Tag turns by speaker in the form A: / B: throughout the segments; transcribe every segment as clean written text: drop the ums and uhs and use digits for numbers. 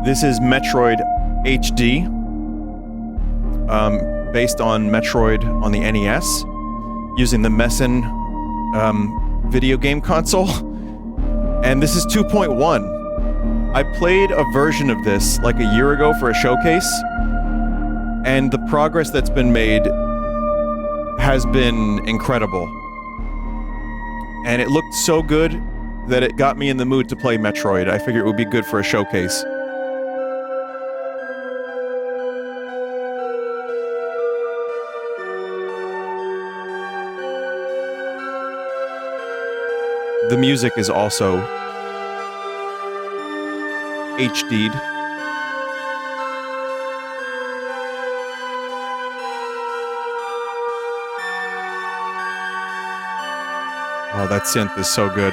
A: This is Metroid HD, based on Metroid on the NES, using the Messen video game console. And this is 2.1. I played a version of this like a year ago for a showcase, and the progress that's been made has been incredible. And it looked so good that it got me in the mood to play Metroid. I figured it would be good for a showcase. The music is also HD'd. Oh, that synth is so good.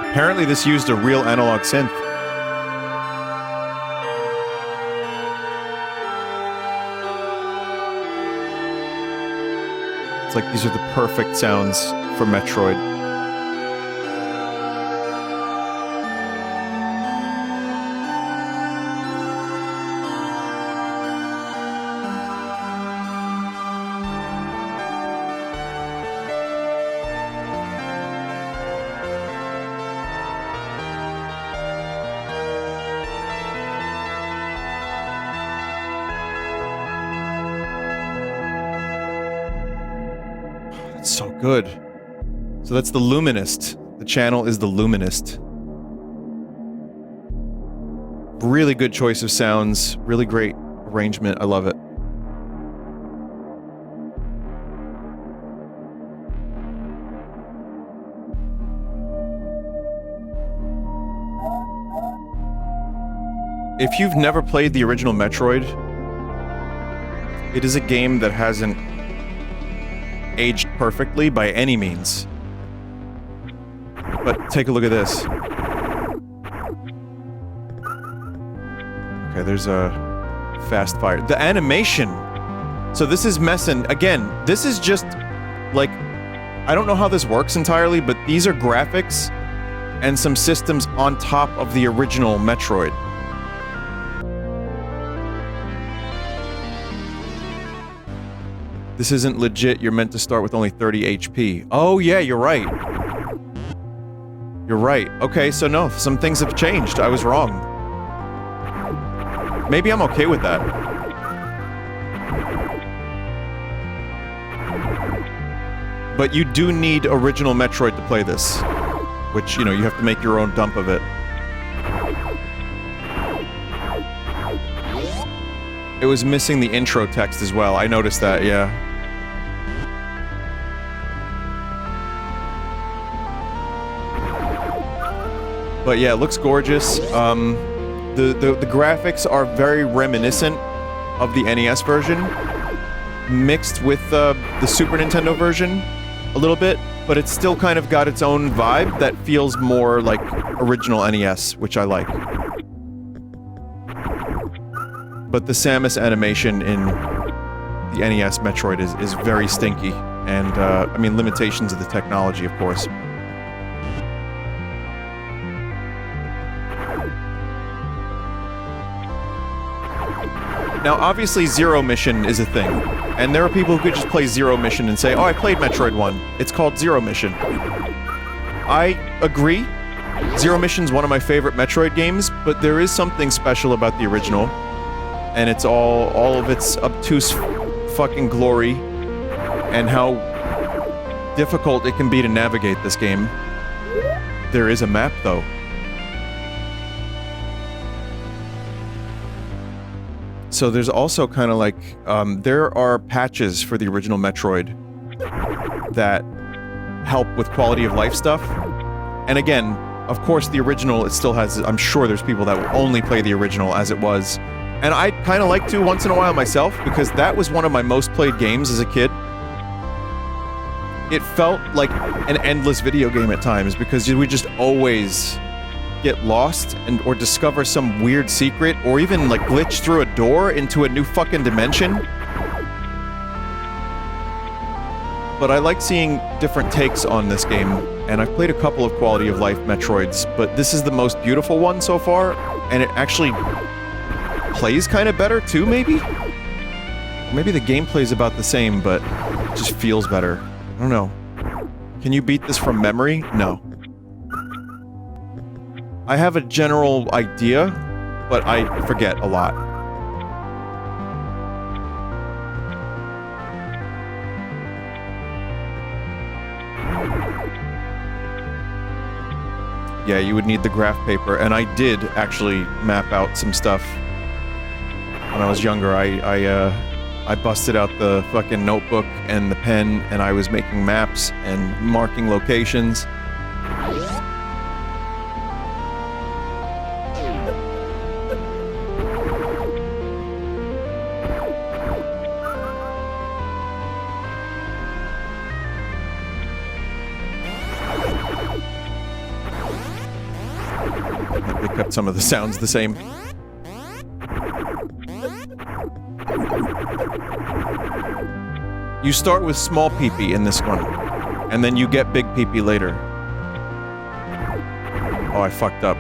A: Apparently this used a real analog synth. It's like these are the perfect sounds for Metroid. So good. So that's the Luminist. The channel is the Luminist. Really good choice of sounds. Really great arrangement. I love it. If you've never played the original Metroid, it is a game that hasn't aged perfectly by any means. But take a look at this. Okay, there's a fast fire. The animation! So this is Messen. Again, this is just, like, I don't know how this works entirely, but these are graphics and some systems on top of the original Metroid. This isn't legit, you're meant to start with only 30 HP. Oh yeah, you're right. You're right. Okay, so no, some things have changed. I was wrong. Maybe I'm okay with that. But you do need original Metroid to play this. Which, you know, you have to make your own dump of it. It was missing the intro text as well. I noticed that, yeah. But yeah, it looks gorgeous. The graphics are very reminiscent of the NES version, mixed with the Super Nintendo version a little bit, but it's still kind of got its own vibe that feels more like original NES, which I like. But the Samus animation in the NES Metroid is very stinky, and I mean, limitations of the technology, of course. Now, obviously, Zero Mission is a thing, and there are people who could just play Zero Mission and say, oh, I played Metroid 1. It's called Zero Mission. I agree. Zero Mission's one of my favorite Metroid games, but there is something special about the original, and it's all of its obtuse fucking glory, and how difficult it can be to navigate this game. There is a map, though. So there's also kind of like, there are patches for the original Metroid that help with quality of life stuff. And again, of course the original, it still has, I'm sure there's people that will only play the original as it was. And I kind of like to once in a while myself, because that was one of my most played games as a kid. It felt like an endless video game at times, because we just always get lost or discover some weird secret, or even like glitch through a door into a new fucking dimension. but I like seeing different takes on this game, and I've played a couple of quality of life Metroids, but this is the most beautiful one so far, and it actually plays kind of better too, maybe? Maybe the gameplay's about the same, but it just feels better. I don't know. Can you beat this from memory? No. I have a general idea, but I forget a lot. Yeah, you would need the graph paper, and I did actually map out some stuff. When I was younger, I busted out the fucking notebook and the pen, and I was making maps and marking locations. They kept some of the sounds the same. You start with small peepee in this one, and then you get big peepee later. Oh, I fucked up.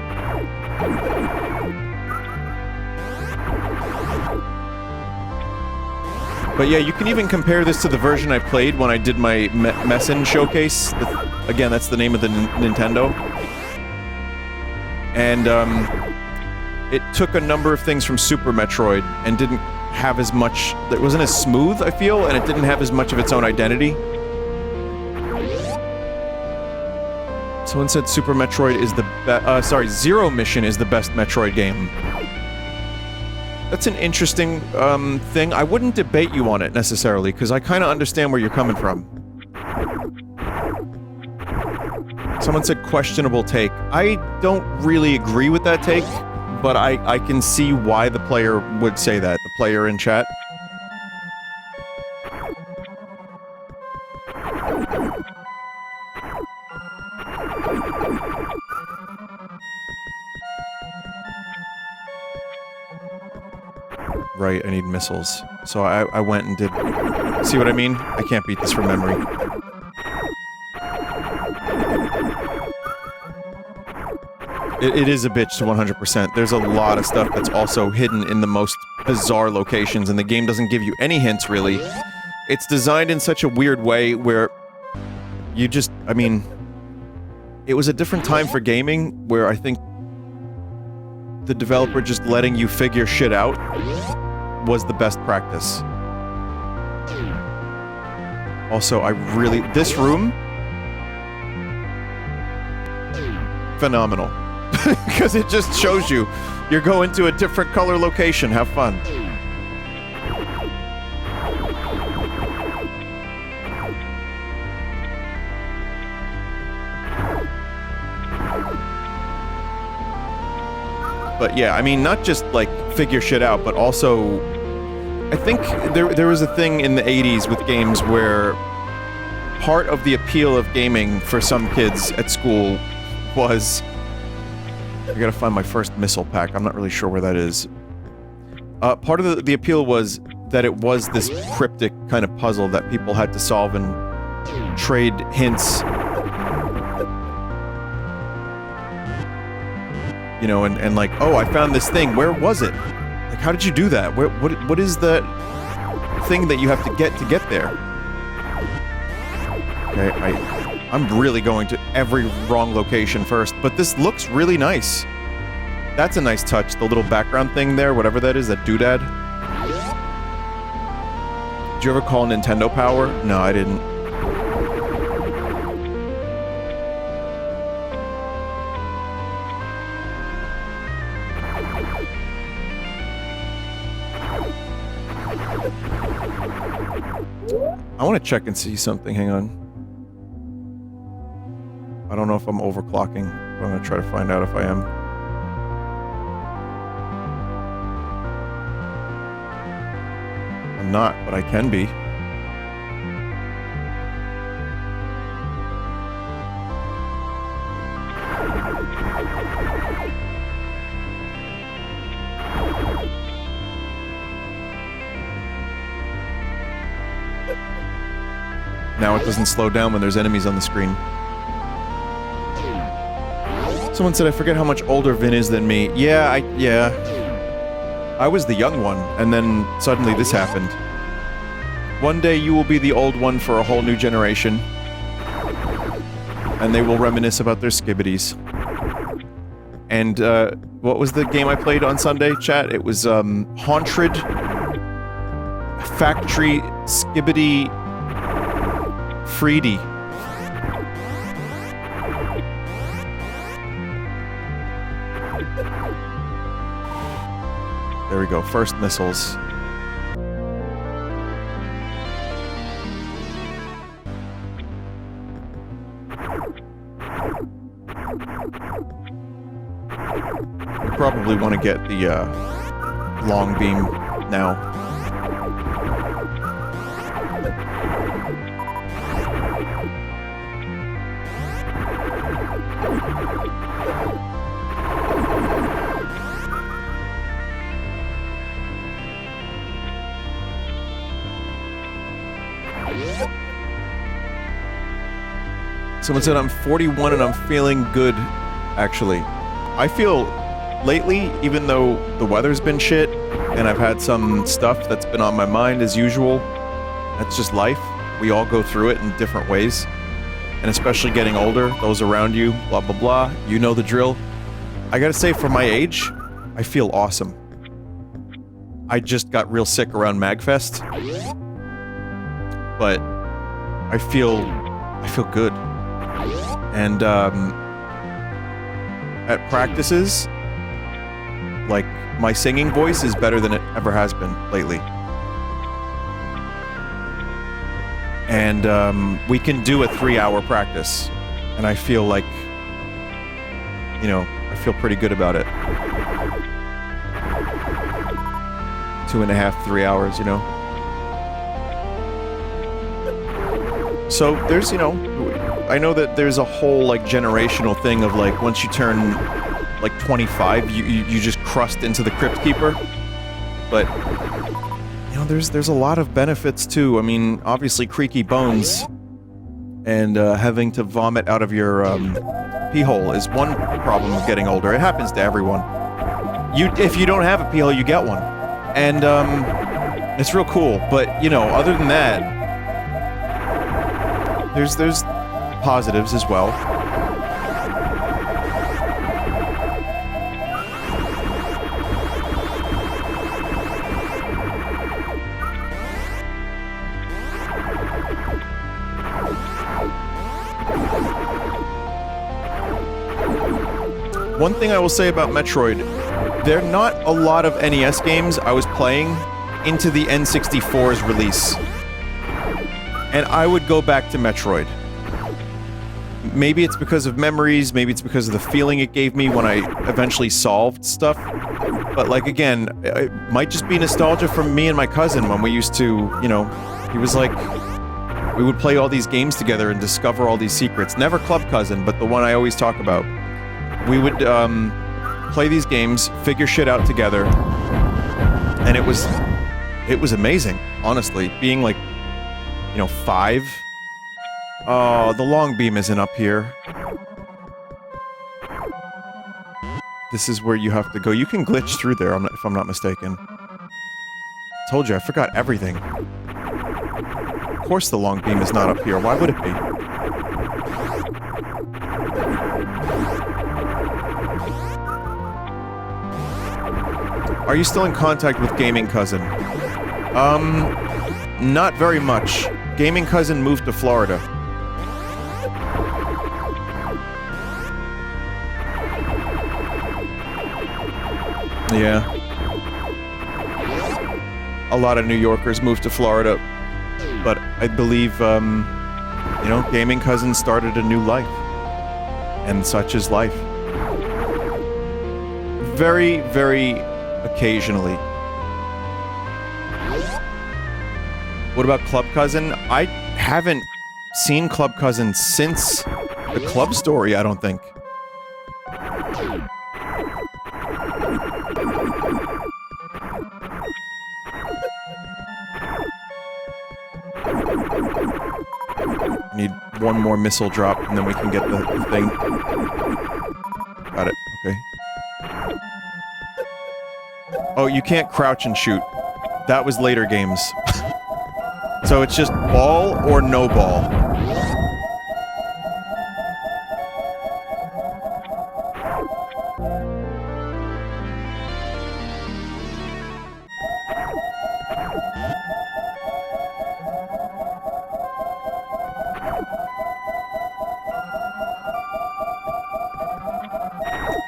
A: But yeah, you can even compare this to the version I played when I did my Messin showcase. Again, that's the name of the Nintendo. And it took a number of things from Super Metroid and didn't have as much, it wasn't as smooth, I feel, and it didn't have as much of its own identity. Someone said Super Metroid is the best, Zero Mission is the best Metroid game. That's an interesting, thing. I wouldn't debate you on it, necessarily, because I kind of understand where you're coming from. Someone said questionable take. I don't really agree with that take, but I can see why the player would say that, the player in chat. Right, I need missiles. So I went and did... See what I mean? I can't beat this from memory. It is a bitch to 100%. There's a lot of stuff that's also hidden in the most bizarre locations, and the game doesn't give you any hints, really. It's designed in such a weird way where you just... I mean... It was a different time for gaming, where I think the developer just letting you figure shit out was the best practice. Also, I really... This room... Phenomenal. Because it just shows you, you're going to a different color location, have fun. But yeah, I mean, not just, like, figure shit out, but also... I think there was a thing in the 80s with games where part of the appeal of gaming for some kids at school was... I gotta find my first missile pack. I'm not really sure where that is. Part of the appeal was that it was this cryptic kind of puzzle that people had to solve and trade hints. You know, and like, oh, I found this thing. Where was it? Like, how did you do that? What is the thing that you have to get there? Okay, I'm really going to every wrong location first, but this looks really nice. That's a nice touch, the little background thing there, whatever that is, that doodad. Did you ever call Nintendo Power? No, I didn't. I want to check and see something, hang on. I don't know if I'm overclocking, but I'm gonna try to find out if I am. I'm not, but I can be. Now it doesn't slow down when there's enemies on the screen. Someone said, I forget how much older Vin is than me. Yeah. I was the young one, and then suddenly this happened. One day you will be the old one for a whole new generation. And they will reminisce about their skibbities. And, what was the game I played on Sunday, chat? It was, Haunted Factory Skibbity Freedy. There we go, first missiles. We probably want to get the, long beam now. Someone said I'm 41 and I'm feeling good, actually. I feel lately, even though the weather's been shit, and I've had some stuff that's been on my mind as usual, that's just life. We all go through it in different ways. And especially getting older, those around you, blah blah blah, you know the drill. I gotta say, for my age, I feel awesome. I just got real sick around MagFest. But I feel good. And, at practices, like, my singing voice is better than it ever has been lately. And, we can do a 3-hour practice, and I feel like, you know, I feel pretty good about it. 2.5, 3 hours, you know? So, there's, you know, I know that there's a whole, like, generational thing of, like, once you turn, like, 25, you just crust into the Crypt Keeper. But, you know, there's a lot of benefits, too. I mean, obviously, creaky bones and, having to vomit out of your, pee hole is one problem of getting older. It happens to everyone. If you don't have a pee hole, you get one. And, it's real cool. But, you know, other than that, there's positives as well. One thing I will say about Metroid, there are not a lot of NES games I was playing into the N64's release. And I would go back to Metroid. Maybe it's because of memories, maybe it's because of the feeling it gave me when I eventually solved stuff. But, like, again, it might just be nostalgia from me and my cousin when we used to, you know, he was like, we would play all these games together and discover all these secrets. Never Club Cousin, but the one I always talk about. We would, play these games, figure shit out together, and it was amazing, honestly. Being, like, you know, 5. Oh, the long beam isn't up here. This is where you have to go. You can glitch through there, if I'm not mistaken. Told you, I forgot everything. Of course the long beam is not up here. Why would it be? Are you still in contact with Gaming Cousin? Not very much. Gaming Cousin moved to Florida. Yeah. A lot of New Yorkers moved to Florida, but I believe, you know, Gaming Cousin started a new life. And such is life. Very, very occasionally. What about Club Cousin? I haven't seen Club Cousin since the Club Story, I don't think. one more missile drop, and then we can get the thing. Got it. Okay. Oh, you can't crouch and shoot. That was later games. So it's just ball or no ball.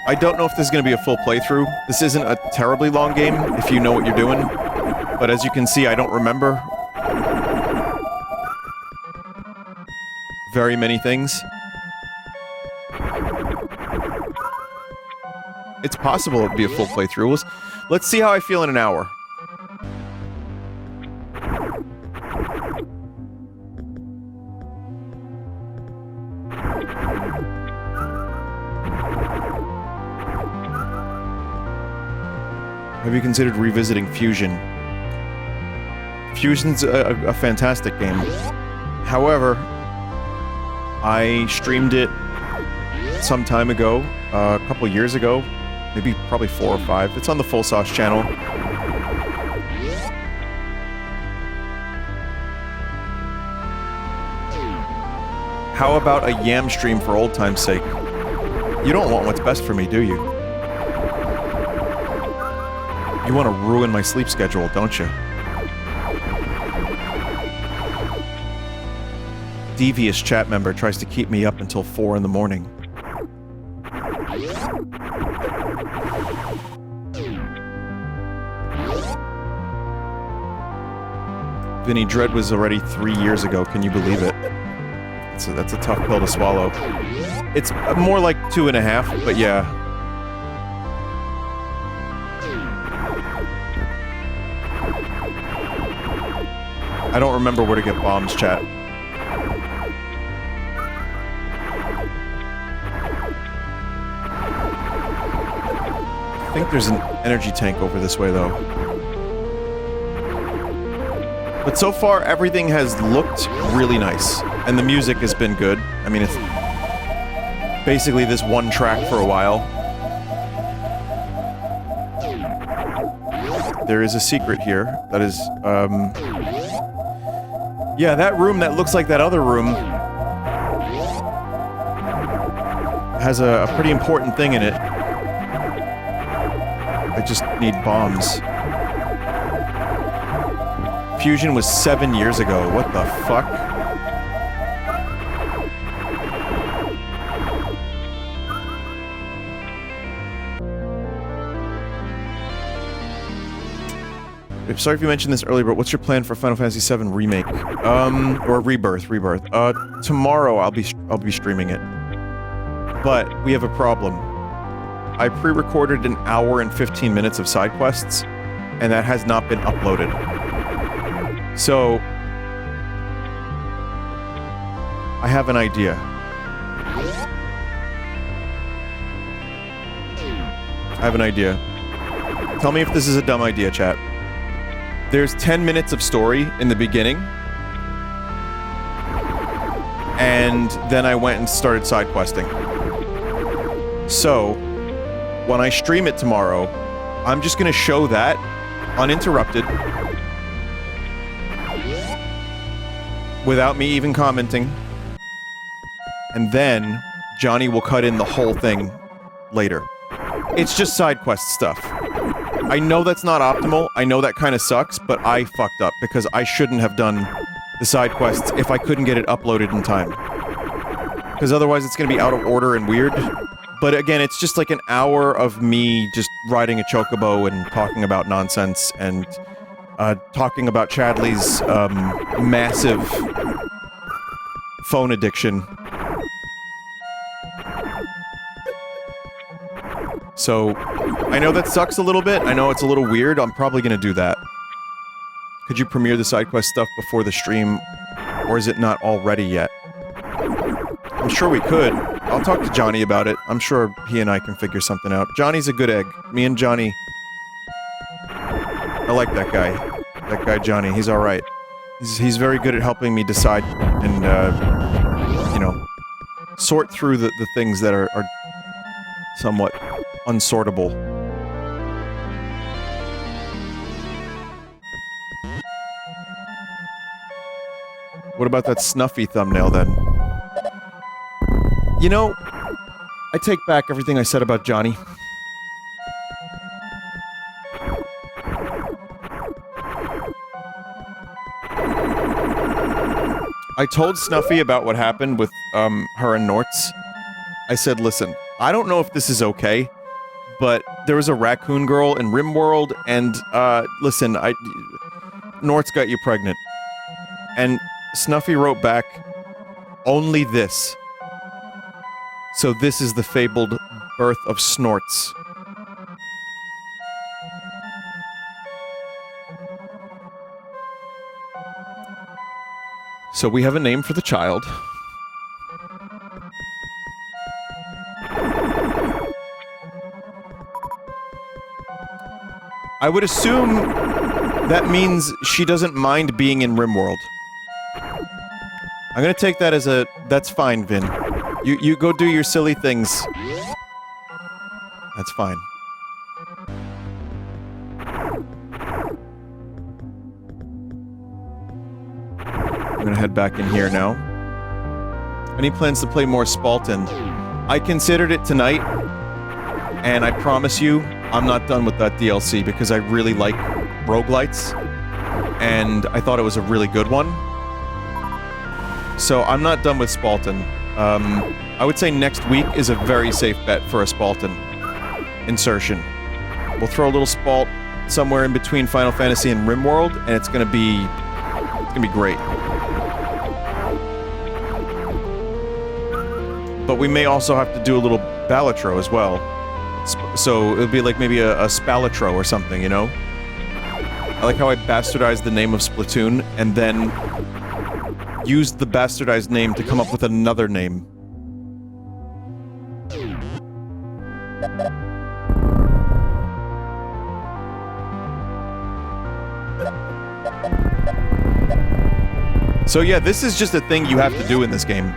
A: I don't know if this is going to be a full playthrough. This isn't a terribly long game, if you know what you're doing. But as you can see, I don't remember very many things. It's possible it would be a full playthrough. Let's see how I feel in an hour. Have you considered revisiting Fusion? Fusion's a fantastic game. However, I streamed it some time ago, a couple years ago, maybe probably 4 or 5. It's on the Vinesauce channel. How about a Yam stream for old time's sake? You don't want what's best for me, do you? You want to ruin my sleep schedule, don't you? Devious chat member tries to keep me up until 4 in the morning. Vinny, Dread was already 3 years ago, can you believe it? That's a tough pill to swallow. It's more like 2.5, but yeah. I don't remember where to get bombs, chat. I think there's an energy tank over this way, though. But so far, everything has looked really nice. And the music has been good. I mean, it's basically this one track for a while. There is a secret here. That is, yeah, that room that looks like that other room has a pretty important thing in it. I just need bombs. Fusion was 7 years ago. What the fuck? Sorry if you mentioned this earlier, but what's your plan for Final Fantasy VII Remake? Or Rebirth. Tomorrow I'll be streaming it. But we have a problem. I pre-recorded an hour and 15 minutes of side quests, and that has not been uploaded. So I have an idea. Tell me if this is a dumb idea, chat. There's 10 minutes of story in the beginning, and then I went and started side questing. So, when I stream it tomorrow, I'm just gonna show that, uninterrupted, without me even commenting, and then Johnny will cut in the whole thing later. It's just side quest stuff. I know that's not optimal, I know that kind of sucks, but I fucked up, because I shouldn't have done the side quests if I couldn't get it uploaded in time. Because otherwise it's gonna be out of order and weird. But again, it's just like an hour of me just riding a chocobo and talking about nonsense, and talking about Chadley's massive phone addiction. So, I know that sucks a little bit, I know it's a little weird, I'm probably gonna do that. Could you premiere the side quest stuff before the stream, or is it not all ready yet? I'm sure we could. I'll talk to Johnny about it. I'm sure he and I can figure something out. Johnny's a good egg. Me and Johnny... I like that guy. That guy Johnny, he's alright. He's very good at helping me decide and sort through the things that are somewhat unsortable. What about that Snuffy thumbnail, then? You know, I take back everything I said about Johnny. I told Snuffy about what happened with, her and Nortz. I said, listen, I don't know if this is okay, but there was a raccoon girl in RimWorld, and, listen, Nortz got you pregnant. And Snuffy wrote back, only this. So this is the fabled birth of Snorts. So we have a name for the child. I would assume that means she doesn't mind being in RimWorld. I'm gonna take that as a... That's fine, Vin. You go do your silly things. That's fine. I'm gonna head back in here now. Any plans to play more Spalton? I considered it tonight, and I promise you, I'm not done with that DLC because I really like roguelites, and I thought it was a really good one. So I'm not done with Spalton. I would say next week is a very safe bet for a Spalton insertion. We'll throw a little Spalt somewhere in between Final Fantasy and RimWorld, and it's gonna be great. But we may also have to do a little Balatro as well. So it'll be like maybe a Spalatro or something, you know? I like how I bastardized the name of Splatoon and then used the bastardized name to come up with another name. So yeah, this is just a thing you have to do in this game.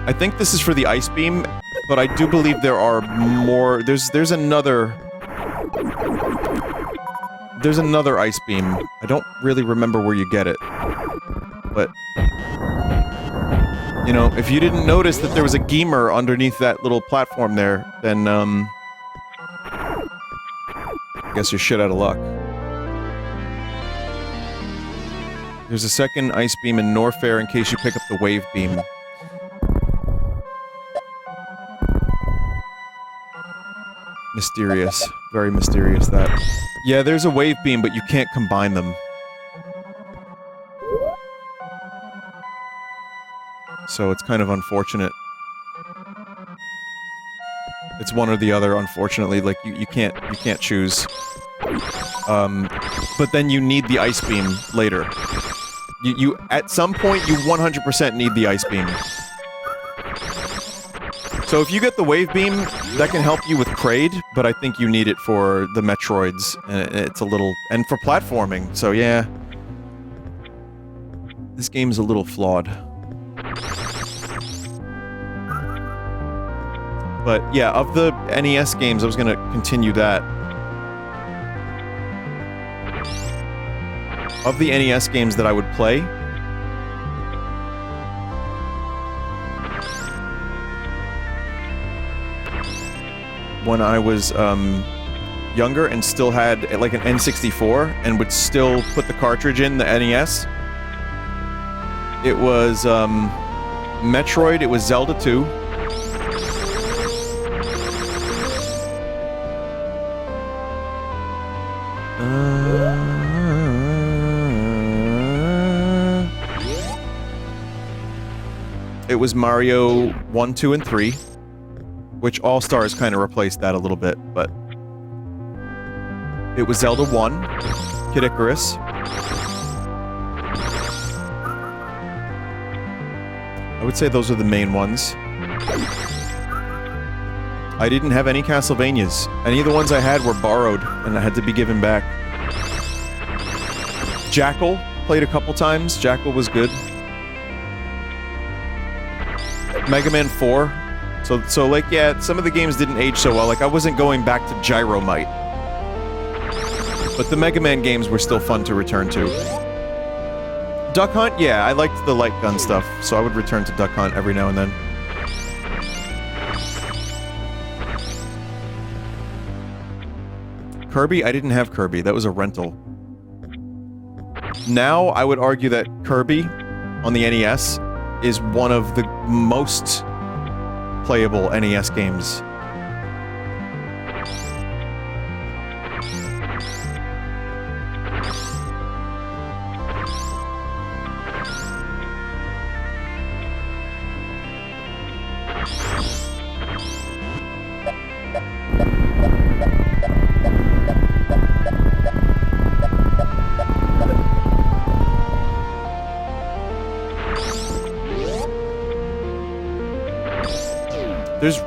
A: I think this is for the Ice Beam, but I do believe there are more... There's another Ice Beam. I don't really remember where you get it. But... you know, if you didn't notice that there was a Geemer underneath that little platform there, then, I guess you're shit out of luck. There's a second Ice Beam in Norfair in case you pick up the Wave Beam. Mysterious. Very mysterious, that. Yeah, there's a Wave Beam, but you can't combine them. So it's kind of unfortunate. It's one or the other, unfortunately. Like, you can't choose. But then you need the Ice Beam later. You at some point, you 100% need the Ice Beam. So if you get the Wave Beam, that can help you with Kraid, but I think you need it for the Metroids, and it's a little... and for platforming, so yeah. This game's a little flawed. But yeah, of the NES games, I was gonna continue that. Of the NES games that I would play... when I was, younger and still had, like, an N64 and would still put the cartridge in the NES. It was, Metroid, it was Zelda 2. It was Mario 1, 2, and 3. Which All-Stars kind of replaced that a little bit, but... it was Zelda 1, Kid Icarus. I would say those are the main ones. I didn't have any Castlevanias. Any of the ones I had were borrowed, and I had to be given back. Jackal, played a couple times. Jackal was good. Mega Man 4. So like, yeah, some of the games didn't age so well. Like, I wasn't going back to Gyromite. But the Mega Man games were still fun to return to. Duck Hunt, yeah, I liked the light gun stuff, so I would return to Duck Hunt every now and then. Kirby? I didn't have Kirby. That was a rental. Now, I would argue that Kirby on the NES is one of the most playable NES games.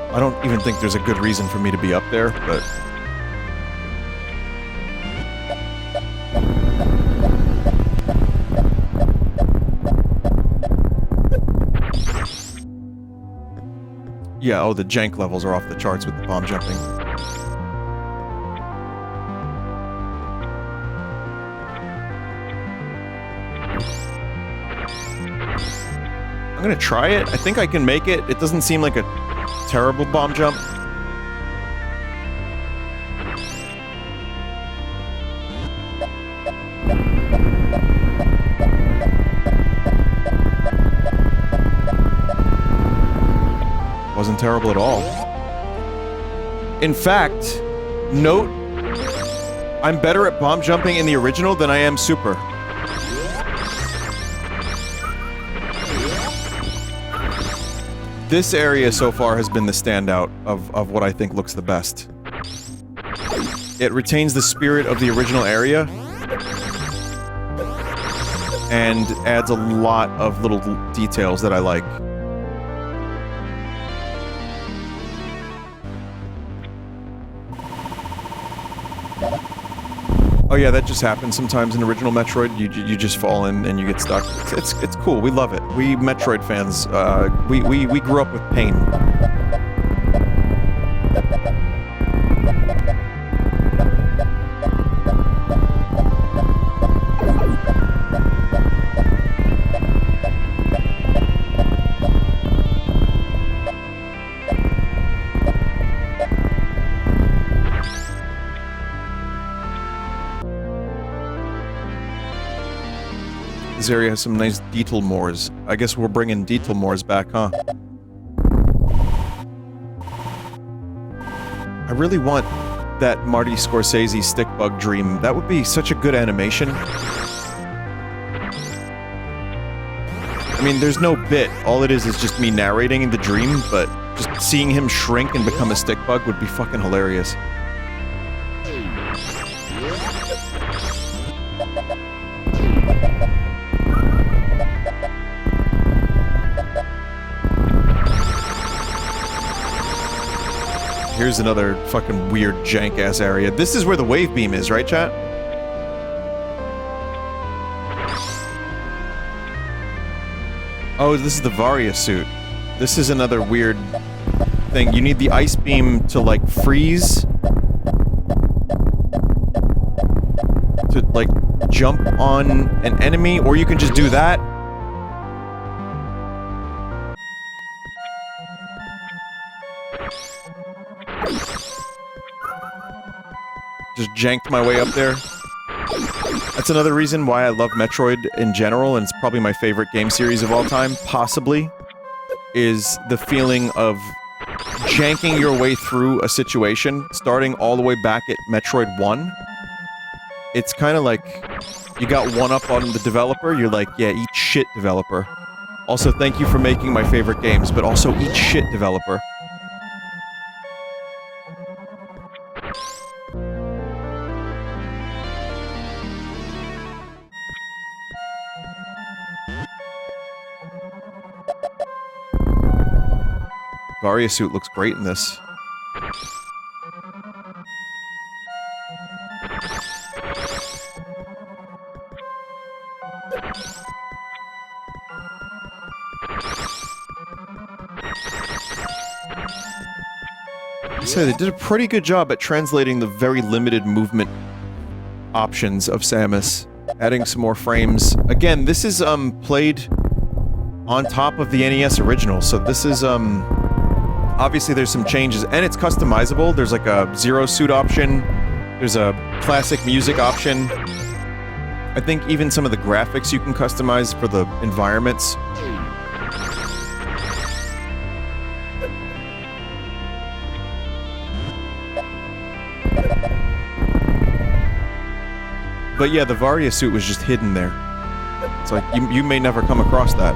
A: I don't even think there's a good reason for me to be up there, but... Yeah, oh, the jank levels are off the charts with the bomb jumping. I'm gonna try it. I think I can make it. It doesn't seem like a terrible bomb jump. Wasn't terrible at all. In fact, note, I'm better at bomb jumping in the original than I am Super. This area so far has been the standout of what I think looks the best. It retains the spirit of the original area and adds a lot of little details that I like. Oh yeah, that just happens sometimes in original Metroid. You just fall in and you get stuck. It's cool. We love it. We Metroid fans. We grew up with pain. This area has some nice Deetlemores. I guess we're bringing Deetlemores back, huh? I really want that Marty Scorsese stick bug dream. That would be such a good animation. I mean, there's no bit. All it is just me narrating the dream, but just seeing him shrink and become a stick bug would be fucking hilarious. Here's another fucking weird jank-ass area. This is where the wave beam is, right, chat? Oh, this is the Varia suit. This is another weird thing. You need the ice beam to, like, freeze. To, like, jump on an enemy, or you can just do that. Just janked my way up there. That's another reason why I love Metroid in general, and it's probably my favorite game series of all time, possibly, is the feeling of janking your way through a situation, starting all the way back at Metroid 1. It's kind of like, you got one up on the developer, you're like, yeah, eat shit, developer. Also, thank you for making my favorite games, but also eat shit, developer. Varia suit looks great in this. So they did a pretty good job at translating the very limited movement options of Samus, adding some more frames. Again, this is played on top of the NES original, so this is obviously there's some changes, and it's customizable. There's like a Zero Suit option, there's a classic music option. I think even some of the graphics you can customize for the environments. But yeah, the Varia suit was just hidden there. It's like, you may never come across that.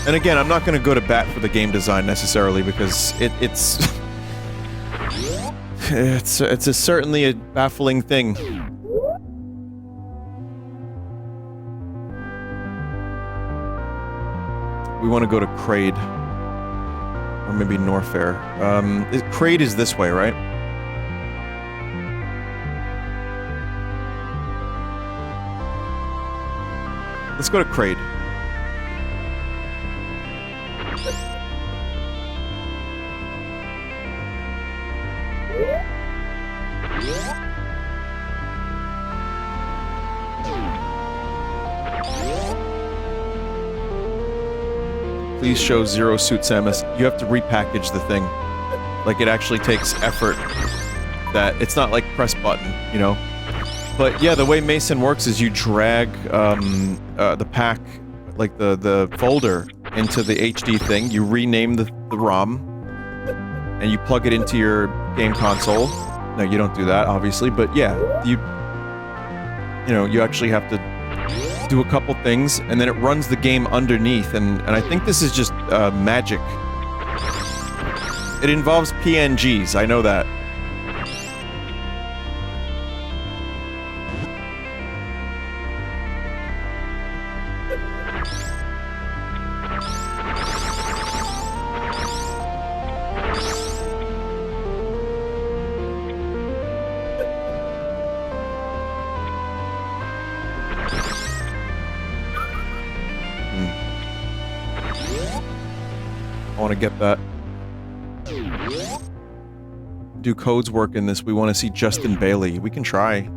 A: And again, I'm not going to go to bat for the game design necessarily, because it's certainly a baffling thing. We want to go to Kraid. Or maybe Norfair. Kraid is this way, right? Let's go to Kraid. Please show Zero Suit Samus. You have to repackage the thing. Like, it actually takes effort. That it's not like press button, you know? But yeah, the way Mason works is you drag the pack, like the folder, into the HD thing. You rename the ROM, and you plug it into your game console. No, you don't do that, obviously, but yeah, you know, you actually have to do a couple things, and then it runs the game underneath, and I think this is just magic. It involves PNGs, I know that. I want to get that. Do codes work in this? We want to see Justin Bailey. We can try.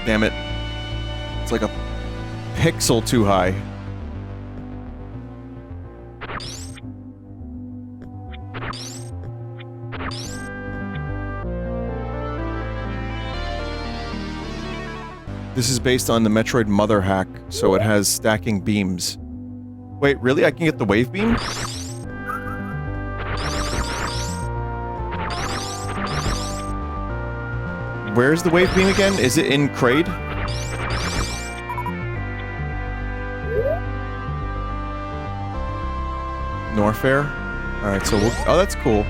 A: Damn it. It's like a pixel too high. This is based on the Metroid Mother hack, so it has stacking beams. Wait, really? I can get the wave beam? Where's the wave beam again? Is it in Kraid? Norfair? Alright, so we'll... Oh, that's cool.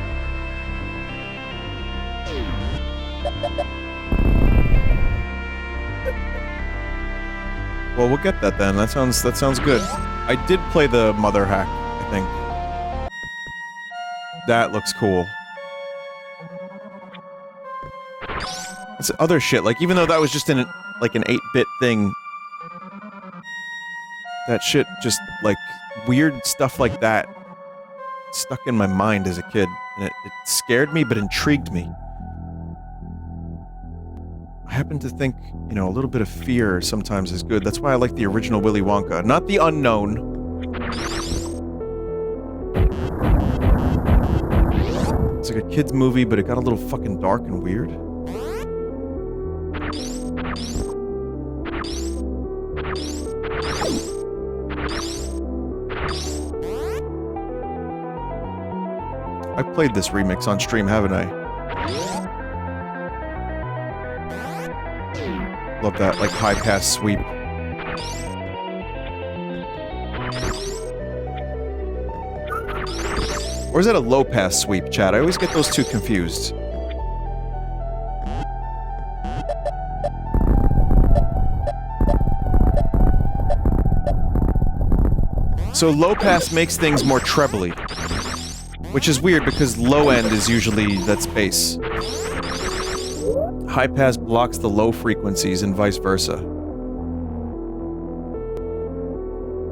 A: Well, we'll get that then. That sounds good. I did play the Mother hack, I think. That looks cool. It's other shit, like, even though that was just in, like, an 8-bit thing, that shit just, like, weird stuff like that stuck in my mind as a kid, and it scared me, but intrigued me. I happen to think, you know, a little bit of fear sometimes is good. That's why I like the original Willy Wonka, not the unknown. It's like a kid's movie, but it got a little fucking dark and weird. played this remix on stream, haven't I? Love that, like, high pass sweep. Or is that a low pass sweep, chat? I always get those two confused. So low pass makes things more trebly, which is weird because low end is usually that's bass. High pass blocks the low frequencies and vice versa.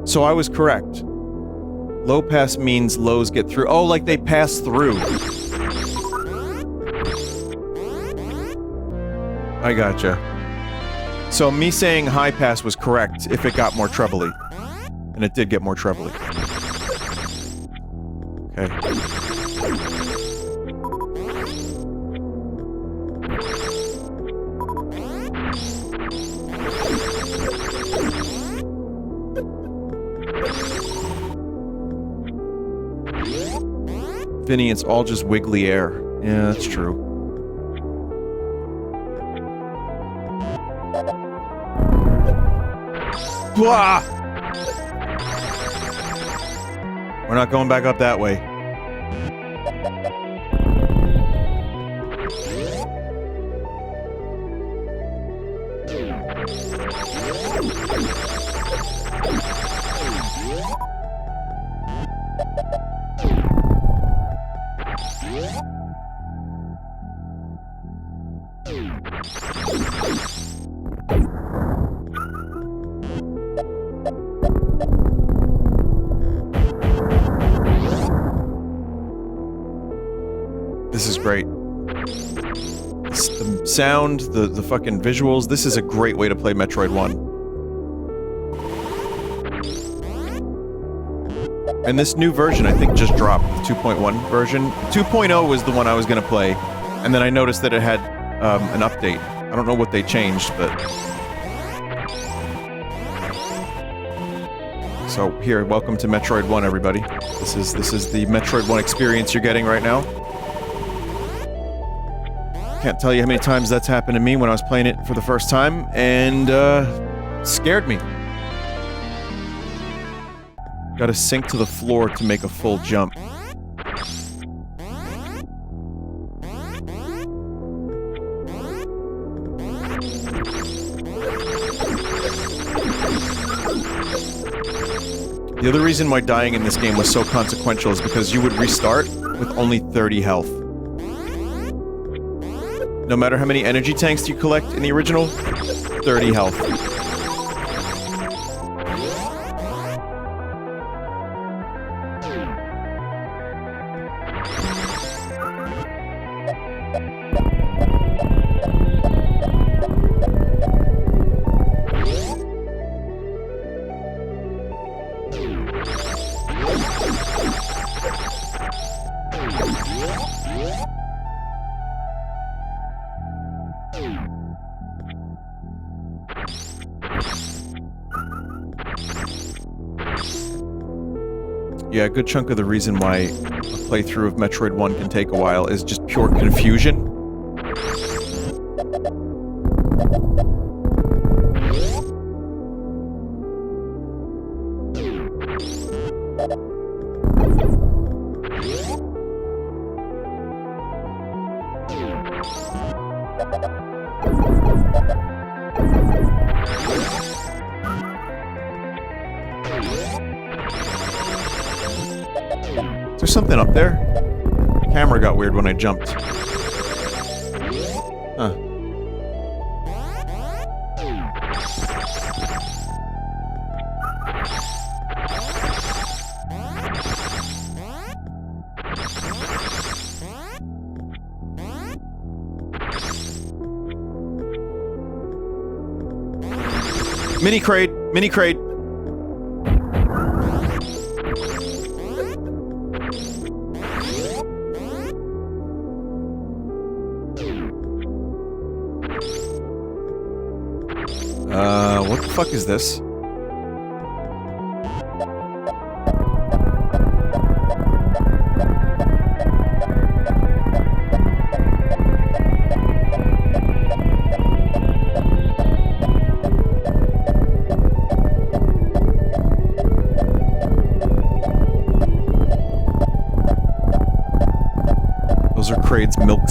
A: So I was correct. Low pass means lows get through. Oh, like they pass through. I gotcha. So me saying high pass was correct if it got more trebly. And it did get more trebly. Okay. Vinny, it's all just wiggly air. Yeah, that's true. Wah! We're not going back up that way. This is great. The sound, the fucking visuals, this is a great way to play Metroid 1. And this new version, I think, just dropped, the 2.1 version. 2.0 was the one I was gonna play, and then I noticed that it had an update. I don't know what they changed, but... So, here, welcome to Metroid 1, everybody. This is the Metroid 1 experience you're getting right now. Can't tell you how many times that's happened to me when I was playing it for the first time, and, scared me. Gotta sink to the floor to make a full jump. The other reason why dying in this game was so consequential is because you would restart with only 30 health. No matter how many energy tanks you collect in the original, 30 health. Yeah, a good chunk of the reason why a playthrough of Metroid 1 can take a while is just pure confusion. Is there something up there? The camera got weird when I jumped. Huh. Mini crate! Mini crate! What the fuck is this?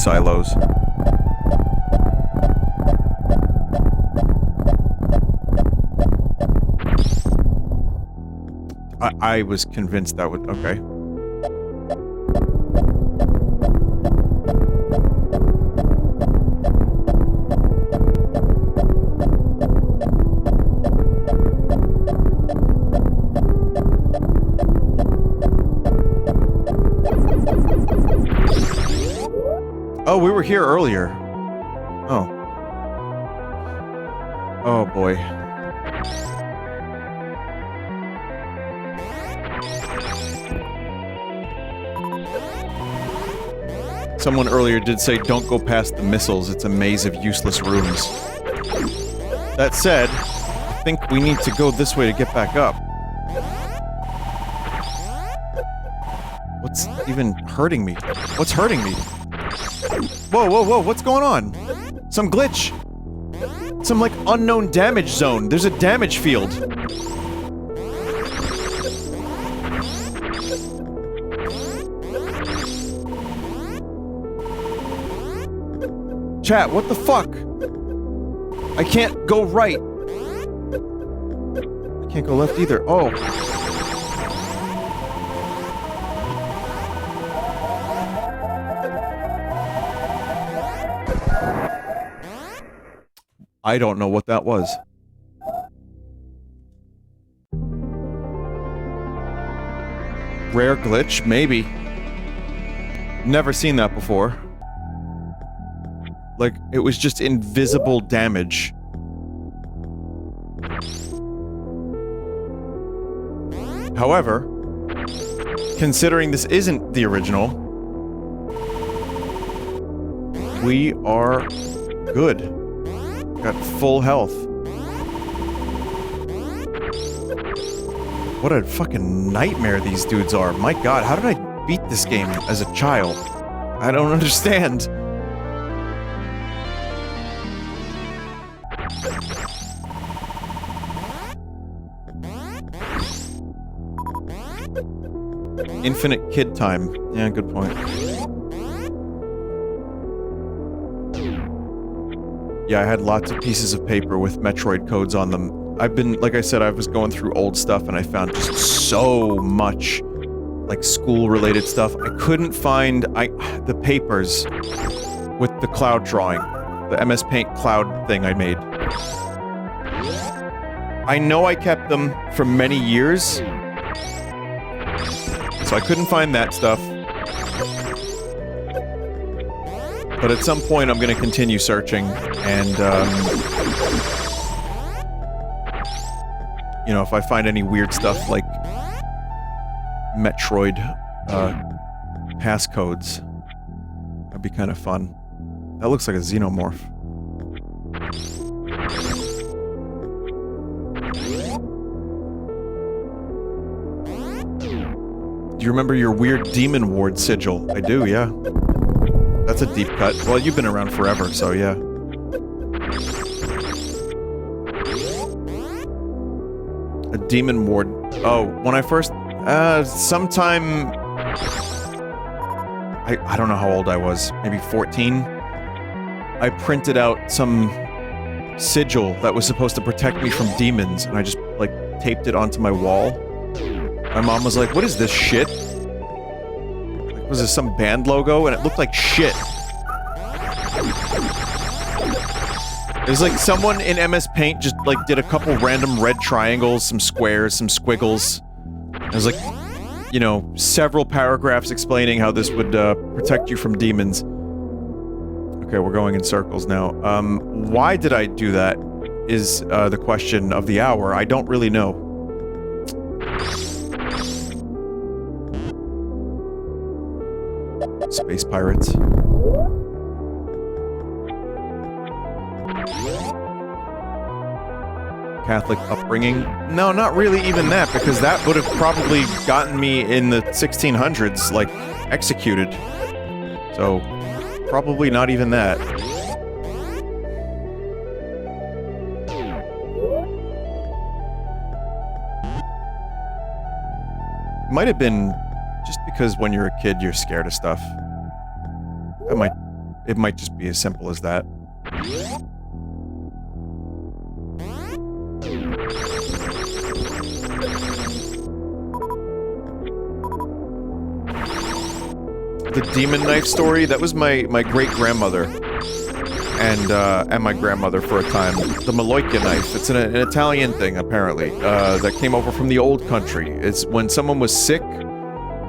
A: silos. I was convinced that would... Okay. Oh, we were here earlier. Oh. Oh, boy. Someone earlier did say, don't go past the missiles, it's a maze of useless rooms. That said, I think we need to go this way to get back up. What's even hurting me? What's hurting me? Whoa, whoa, whoa, what's going on? Some glitch! Some, like, unknown damage zone. There's a damage field. Chat, what the fuck? I can't go right. I can't go left either. Oh. I don't know what that was. Rare glitch? Maybe. Never seen that before. Like, it was just invisible damage. However, considering this isn't the original, we are good. Got full health. What a fucking nightmare these dudes are. My god, how did I beat this game as a child? I don't understand. Infinite kid time. Yeah, good point. Yeah, I had lots of pieces of paper with Metroid codes on them. I've been, like I said, I was going through old stuff and I found just so much, like, school-related stuff. I couldn't find the papers with the cloud drawing. The MS Paint cloud thing I made. I know I kept them for many years, so I couldn't find that stuff. But at some point, I'm gonna continue searching, and, you know, if I find any weird stuff like Metroid, passcodes, that'd be kind of fun. That looks like a xenomorph. Do you remember your weird Demon Ward sigil? I do, yeah. That's a deep cut. Well, you've been around forever, so yeah. A Demon Ward. Oh, when I first... sometime... I don't know how old I was. Maybe 14? I printed out some sigil that was supposed to protect me from demons, and I just, like, taped it onto my wall. My mom was like, what is this shit? Like, was this some band logo? And it looked like shit. It was like someone in MS Paint just, like, did a couple random red triangles, some squares, some squiggles. It was like, you know, several paragraphs explaining how this would, protect you from demons. Okay, we're going in circles now. Why did I do that is, the question of the hour. I don't really know. Space pirates. Catholic upbringing? No, not really even that, because that would have probably gotten me in the 1600s, like, executed. So, probably not even that. Might have been just because when you're a kid, you're scared of stuff. That might It might just be as simple as that. The demon knife story, that was my great-grandmother and my grandmother for a time. The Maloika knife, it's an Italian thing, apparently, that came over from the old country. It's when someone was sick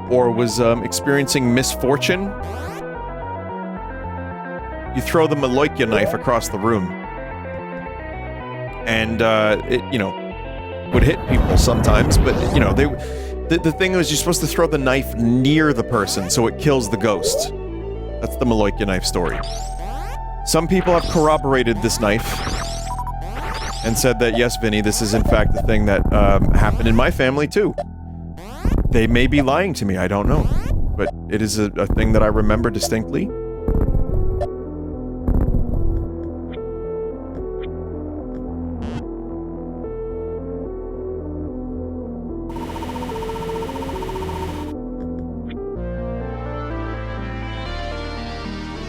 A: or was experiencing misfortune, you throw the Maloika knife across the room. And, it, you know, would hit people sometimes, but, you know, the thing was you're supposed to throw the knife near the person so it kills the ghost. That's the Maloika knife story. Some people have corroborated this knife and said that, yes, Vinny, this is in fact the thing that happened in my family too. They may be lying to me, I don't know. But it is a thing that I remember distinctly.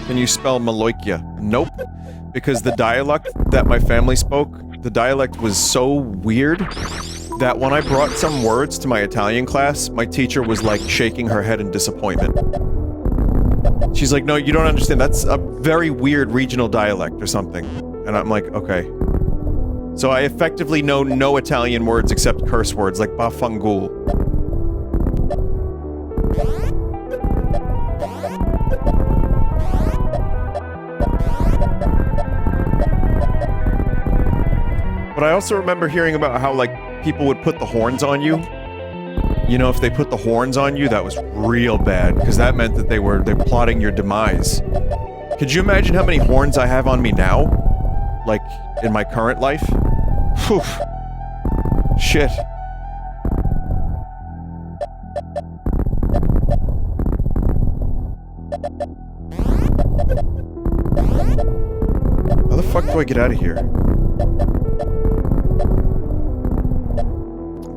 A: Can you spell Maloika? Nope. Because the dialect that my family spoke, the dialect was so weird that when I brought some words to my Italian class, my teacher was like shaking her head in disappointment. She's like, no, you don't understand. That's a very weird regional dialect or something. And I'm like, okay. So I effectively know no Italian words except curse words like bafangul. But I also remember hearing about how, like, people would put the horns on you. You know, if they put the horns on you, that was real bad, because that meant that they're plotting your demise. Could you imagine how many horns I have on me now? Like, in my current life? Phew. Shit. How the fuck do I get out of here?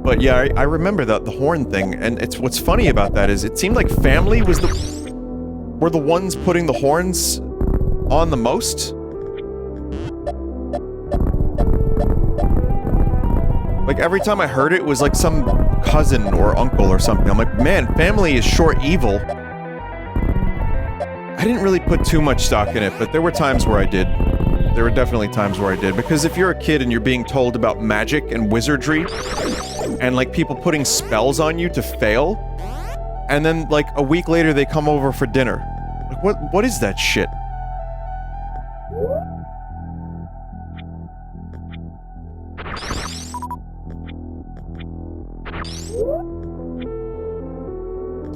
A: But yeah, I remember the horn thing, and it's what's funny about that is it seemed like family were the ones putting the horns on the most. Like every time I heard it, it was like some cousin or uncle or something. I'm like, man, family is short evil. I didn't really put too much stock in it, but there were times where I did. There were definitely times where I did, because if you're a kid and you're being told about magic and wizardry, and like people putting spells on you to fail, and then like a week later they come over for dinner. Like what is that shit?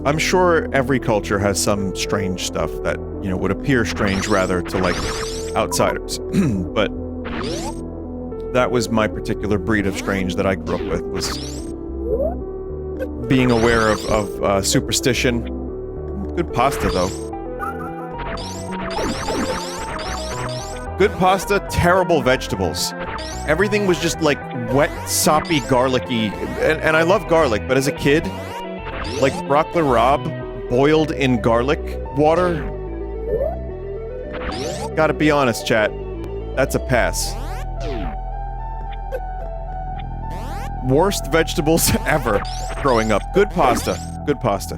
A: I'm sure every culture has some strange stuff that, you know, would appear strange rather to like outsiders. But that was my particular breed of strange that I grew up with, was being aware of superstition. Good pasta, though. Good pasta, terrible vegetables. Everything was just like wet, soppy, garlicky. And I love garlic, but as a kid, like broccoli rabe boiled in garlic water. Gotta be honest, chat. That's a pass. Worst vegetables ever growing up. Good pasta. Good pasta.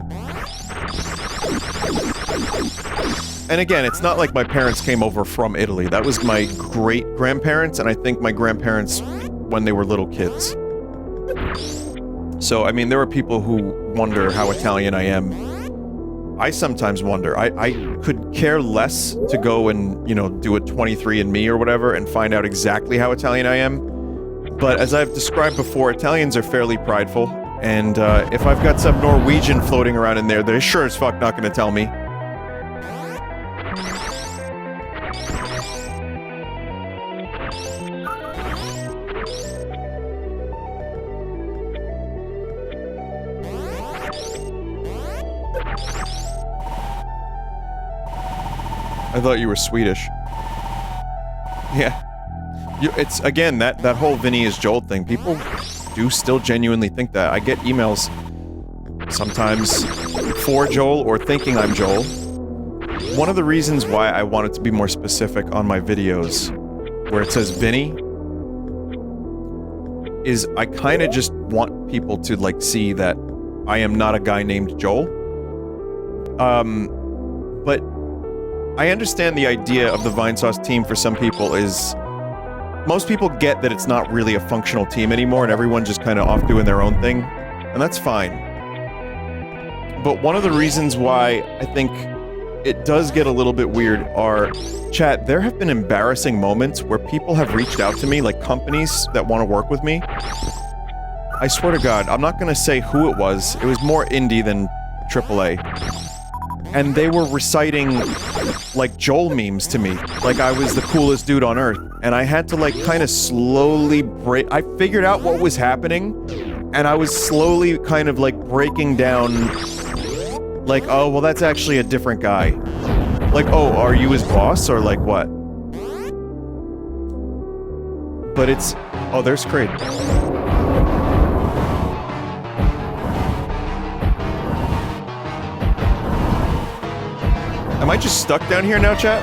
A: And again, it's not like my parents came over from Italy. That was my great-grandparents, and I think my grandparents when they were little kids. So, I mean, there are people who wonder how Italian I am. I sometimes wonder. I could care less to go and, you know, do a 23andMe or whatever and find out exactly how Italian I am. But as I've described before, Italians are fairly prideful, and if I've got some Norwegian floating around in there, they're sure as fuck not gonna tell me. I thought you were Swedish. Yeah. It's, again, that whole Vinny is Joel thing. People do still genuinely think that. I get emails sometimes for Joel or thinking I'm Joel. one of the reasons why I wanted to be more specific on my videos, where it says Vinny, is I kind of just want people to, like, see that I am not a guy named Joel. But I understand the idea of the Vinesauce team for some people is... Most people get that it's not really a functional team anymore and everyone's just kind of off doing their own thing, and that's fine. But one of the reasons why I think it does get a little bit weird are, chat, there have been embarrassing moments where people have reached out to me, like companies that want to work with me. I swear to God, I'm not gonna say who it was more indie than AAA. And they were reciting, like, Joel memes to me, like I was the coolest dude on earth. And I had to, like, kind of slowly break... I figured out what was happening, and I was slowly kind of, like, breaking down... Like, oh, well, that's actually a different guy. Like, oh, are you his boss, or, like, what? But it's... Oh, there's Kraid. Am I just stuck down here now, chat?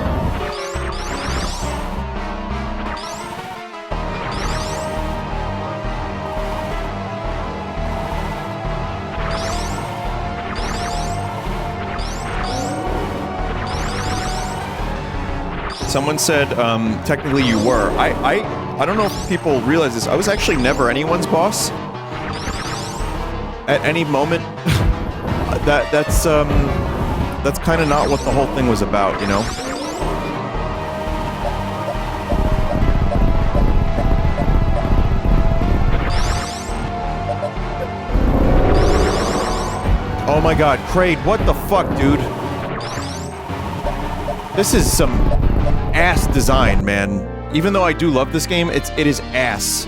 A: Someone said, technically you were. I don't know if people realize this. I was actually never anyone's boss. At any moment. That's kind of not what the whole thing was about, you know? Oh my god, Kraid, what the fuck, dude? This is some ass design, man. Even though I do love this game, it is ass.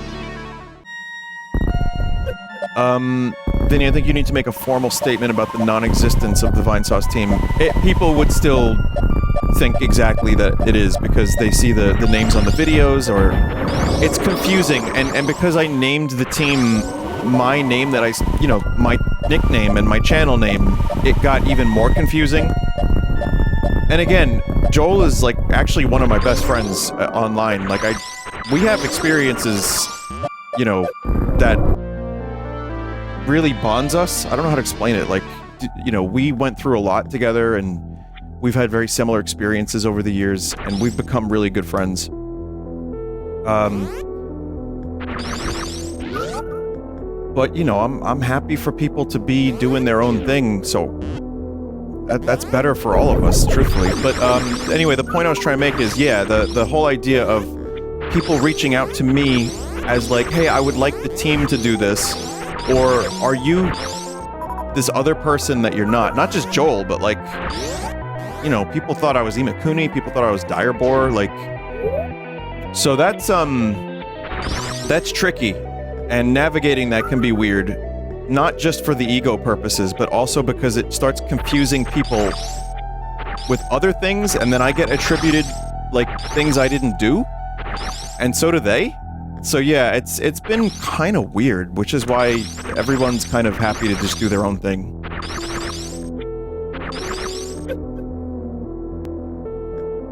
A: Vinny, I think you need to make a formal statement about the non-existence of the Vinesauce team. People would still think exactly that it is, because they see the names on the videos, or... It's confusing, and because I named the team my name that you know, my nickname and my channel name, it got even more confusing. And again, Joel is, like, actually one of my best friends online. Like, we have experiences, you know, that really bonds us. I don't know how to explain it. Like, you know, we went through a lot together, and we've had very similar experiences over the years, and we've become really good friends. But, you know, I'm happy for people to be doing their own thing, so... That's better for all of us, truthfully. But, anyway, the point I was trying to make is, yeah, the whole idea of people reaching out to me as, like, hey, I would like the team to do this, or are you this other person that you're not? Not just Joel, but, like, you know, people thought I was Imakuni, people thought I was Direbor, like... So that's tricky, and navigating that can be weird. Not just for the ego purposes, but also because it starts confusing people with other things, and then I get attributed, like, things I didn't do, and so do they. So yeah, it's been kind of weird, which is why everyone's kind of happy to just do their own thing.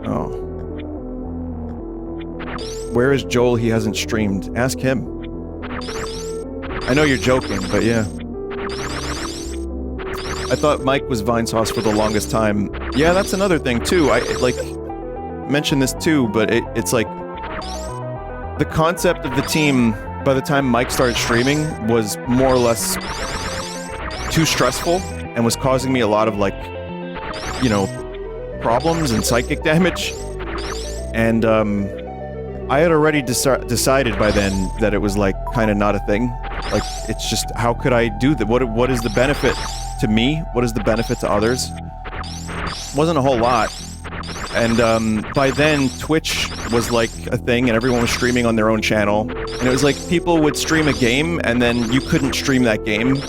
A: Oh. Where is Joel? He hasn't streamed. Ask him. I know you're joking, but yeah. I thought Mike was Vinesauce for the longest time. Yeah, that's another thing, too. I, like, mentioned this, too, but it's like... The concept of the team, by the time Mike started streaming, was more or less too stressful, and was causing me a lot of, like, you know, problems and psychic damage. And, I had already decided by then that it was, like, kind of not a thing. Like, it's just, how could I do that? What is the benefit to me? What is the benefit to others? Wasn't a whole lot. And, by then, Twitch was, like, a thing, and everyone was streaming on their own channel. And it was like, people would stream a game, and then you couldn't stream that game.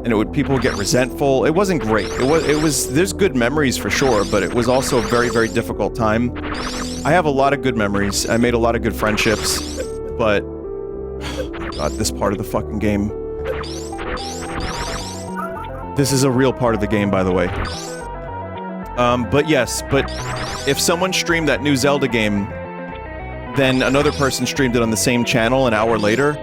A: And people would get resentful. It wasn't great. It was, there's good memories for sure, but it was also a very, very difficult time. I have a lot of good memories. I made a lot of good friendships, but... God, this part of the fucking game. This is a real part of the game, by the way. But yes, but if someone streamed that new Zelda game, then another person streamed it on the same channel an hour later,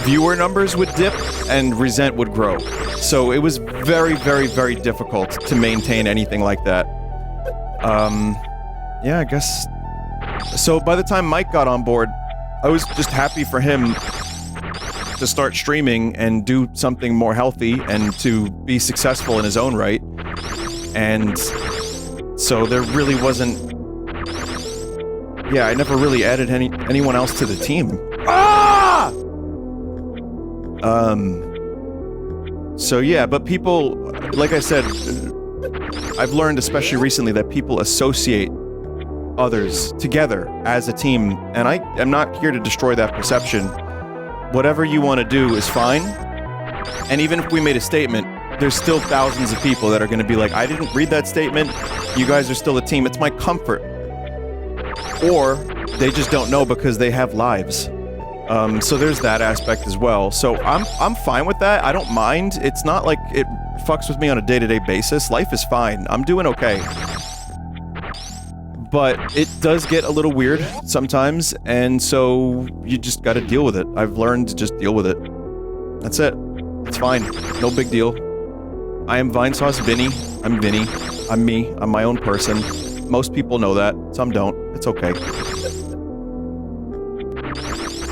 A: viewer numbers would dip and resent would grow. So it was very, very, very difficult to maintain anything like that. Yeah, I guess... So by the time Mike got on board, I was just happy for him to start streaming and do something more healthy and to be successful in his own right. And so there really wasn't... Yeah, I never really added anyone else to the team. Ah! So yeah, but people, like I said, I've learned especially recently that people associate others together as a team, and I am not here to destroy that perception. Whatever you want to do is fine, and even if we made a statement, there's still thousands of people that are going to be like, I didn't read that statement, you guys are still a team, it's my comfort. Or they just don't know because they have lives. So there's that aspect as well. So I'm fine with that. I don't mind. It's not like it fucks with me on a day-to-day basis. Life is fine. I'm doing okay. But it does get a little weird sometimes, and so you just gotta deal with it. I've learned to just deal with it. That's it. It's fine. No big deal. I am Vinesauce Vinny. I'm Vinny. I'm me. I'm my own person. Most people know that. Some don't. It's okay.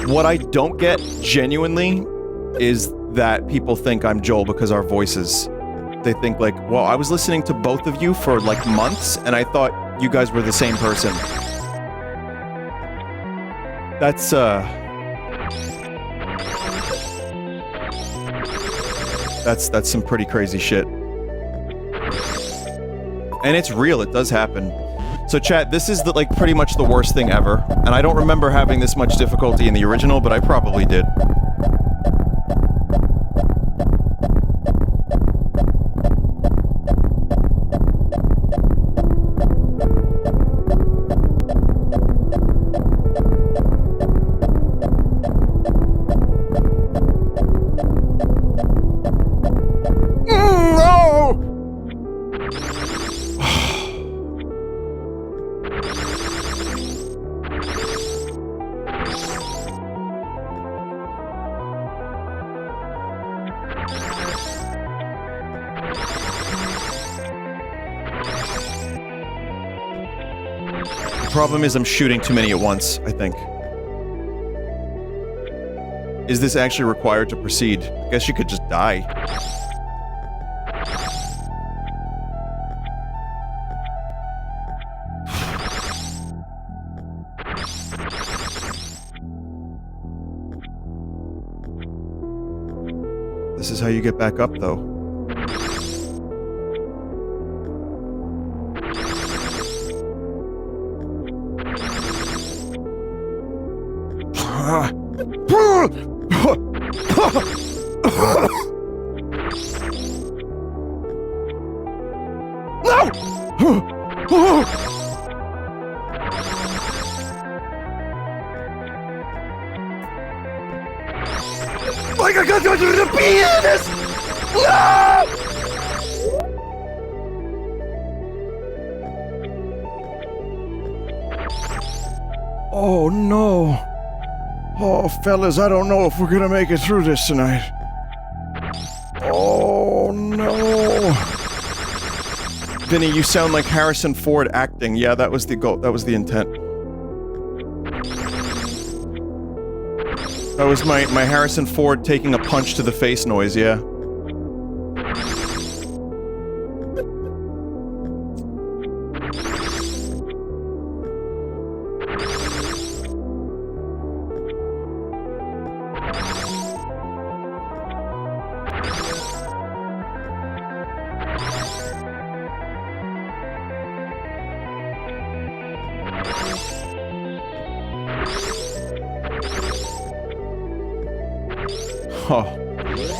A: What I don't get, genuinely, is that people think I'm Joel because our voices. They think like, well, I was listening to both of you for like months, and I thought you guys were the same person. That's some pretty crazy shit. And it's real, it does happen. So chat, this is like pretty much the worst thing ever, and I don't remember having this much difficulty in the original, but I probably did. The problem is I'm shooting too many at once, I think. Is this actually required to proceed? I guess you could just die. This is how you get back up, though. Like I got to be in this! No! Oh no. Oh fellas, I don't know if we're gonna make it through this tonight. Oh no. Vinny, you sound like Harrison Ford acting. Yeah, that was the goal. That was the intent. That was my Harrison Ford taking a punch to the face noise, yeah.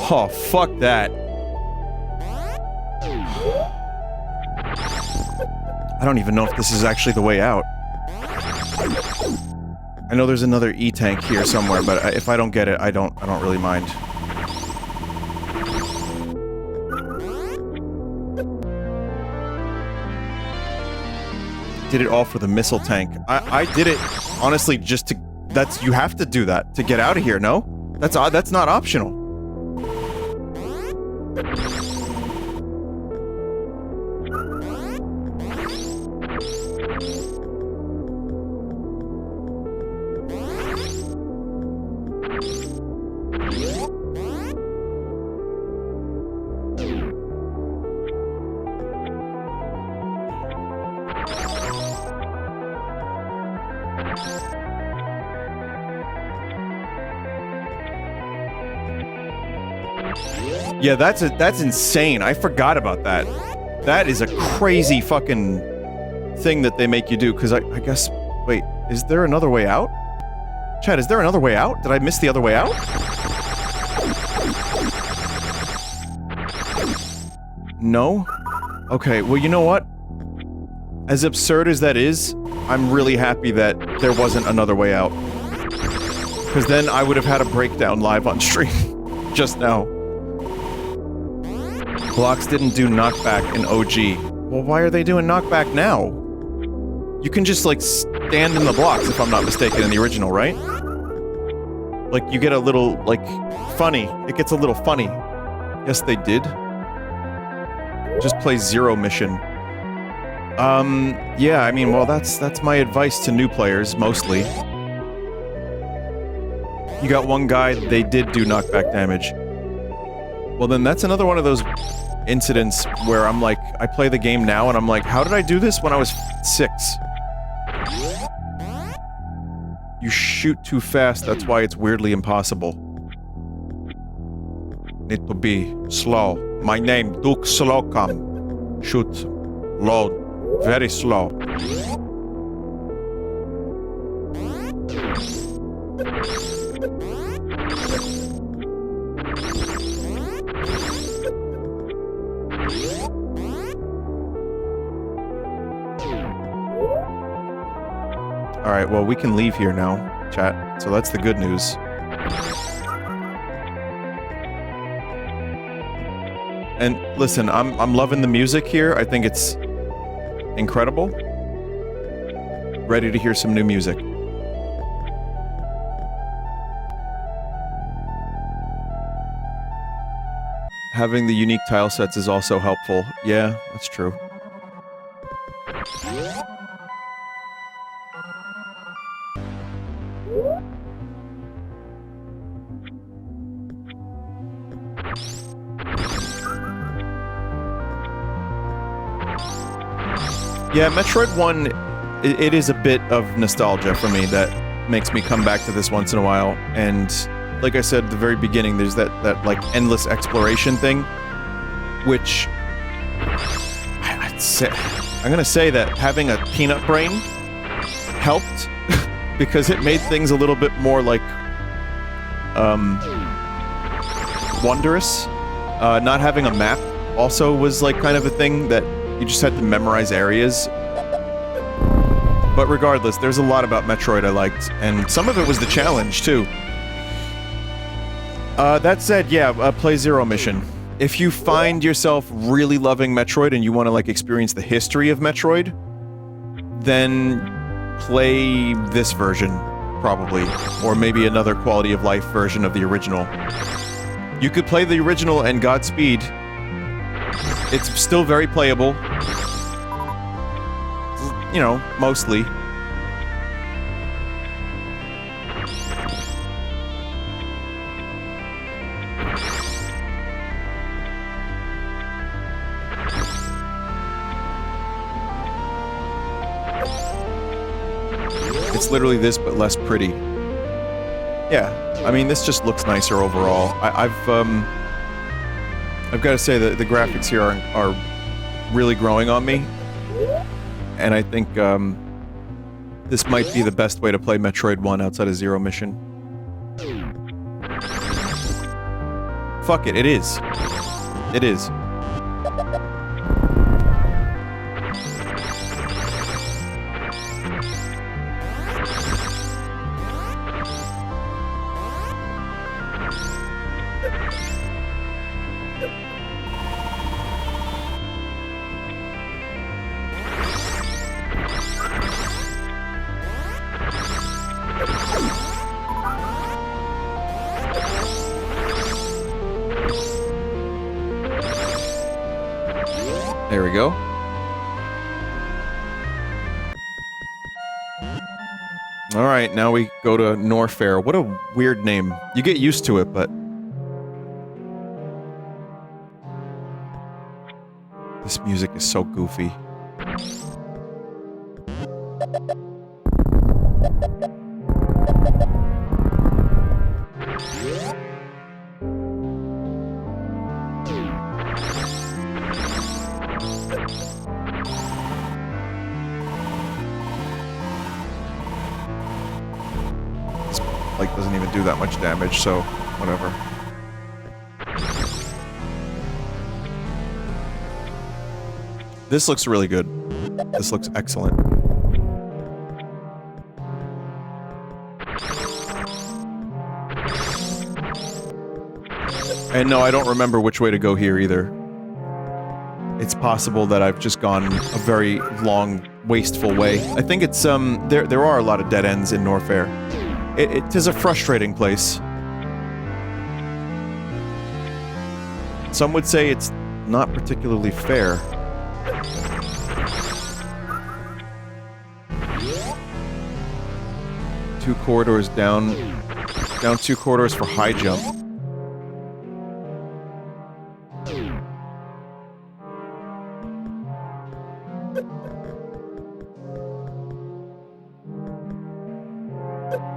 A: Oh, fuck that. I don't even know if this is actually the way out. I know there's another E-tank here somewhere, but if I don't get it, I don't really mind. did it all for the missile tank. I did it, honestly, just to... you have to do that to get out of here, no? That's not optional. Yeah, that's insane. I forgot about that. That is a crazy fucking thing that they make you do, because I guess... Wait, is there another way out? Chad, is there another way out? Did I miss the other way out? No? Okay, well, you know what? As absurd as that is, I'm really happy that there wasn't another way out. Because then I would have had a breakdown live on stream. Just now. Blocks didn't do knockback in OG. Well, why are they doing knockback now? You can just, like, stand in the blocks, if I'm not mistaken, in the original, right? Like, you get a little, like, funny. It gets a little funny. Yes, they did. Just play Zero Mission. Yeah, I mean, well, that's my advice to new players, mostly. You got one guy, they did do knockback damage. Well, then that's another one of those incidents where I'm like, I play the game now and I'm like, how did I do this when I was 6? You shoot too fast, that's why it's weirdly impossible. Need to be slow. My name, Duke Slocum. Shoot. Load. Very slow. Alright, well, we can leave here now, chat. So that's the good news. And listen, I'm loving the music here. I think it's incredible. Ready to hear some new music. Having the unique tile sets is also helpful. Yeah, that's true. Yeah, Metroid 1, it is a bit of nostalgia for me that makes me come back to this once in a while. And like I said at the very beginning, there's that like endless exploration thing, which I'm gonna say that having a peanut brain helped because it made things a little bit more like wondrous. Not having a map also was like kind of a thing that you just had to memorize areas. But regardless, there's a lot about Metroid I liked, and some of it was the challenge, too. That said, yeah, play Zero Mission. If you find yourself really loving Metroid and you want to, like, experience the history of Metroid, then play this version, probably. Or maybe another quality of life version of the original. You could play the original and Godspeed. It's still very playable. You know, mostly. It's literally this, but less pretty. Yeah, I mean, this just looks nicer overall. I've got to say that the graphics here are really growing on me. And I think, this might be the best way to play Metroid 1 outside of Zero Mission. Fuck it, it is. It is. There we go. Alright, now we go to Norfair. What a weird name. You get used to it, but... This music is so goofy. Like, doesn't even do that much damage, so whatever. This looks really good. This looks excellent. And no, I don't remember which way to go here either. It's possible that I've just gone a very long, wasteful way. I think it's, there are a lot of dead ends in Norfair. It is a frustrating place. Some would say it's not particularly fair. Two corridors down 2 corridors for high jump.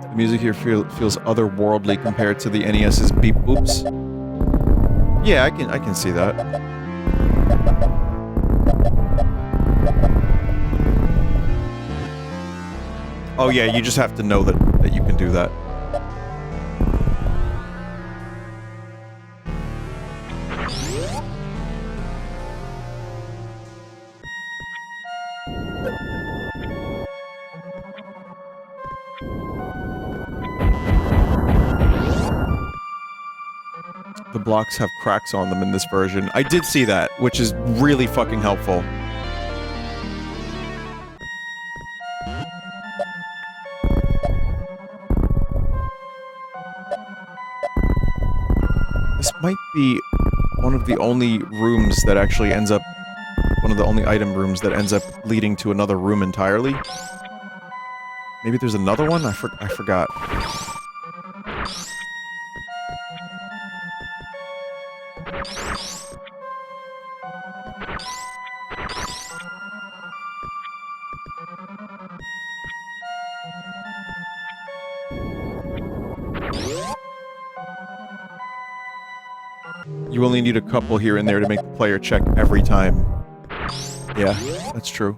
A: The music here feels otherworldly compared to the NES's beep boops. Yeah, I can see that. Oh yeah, you just have to know that you can do that. The blocks have cracks on them in this version. I did see that, which is really fucking helpful. This might be one of the only rooms that actually ends up... one of the only item rooms that ends up leading to another room entirely. Maybe there's another one? I forgot. You only need a couple here and there to make the player check every time. Yeah, that's true.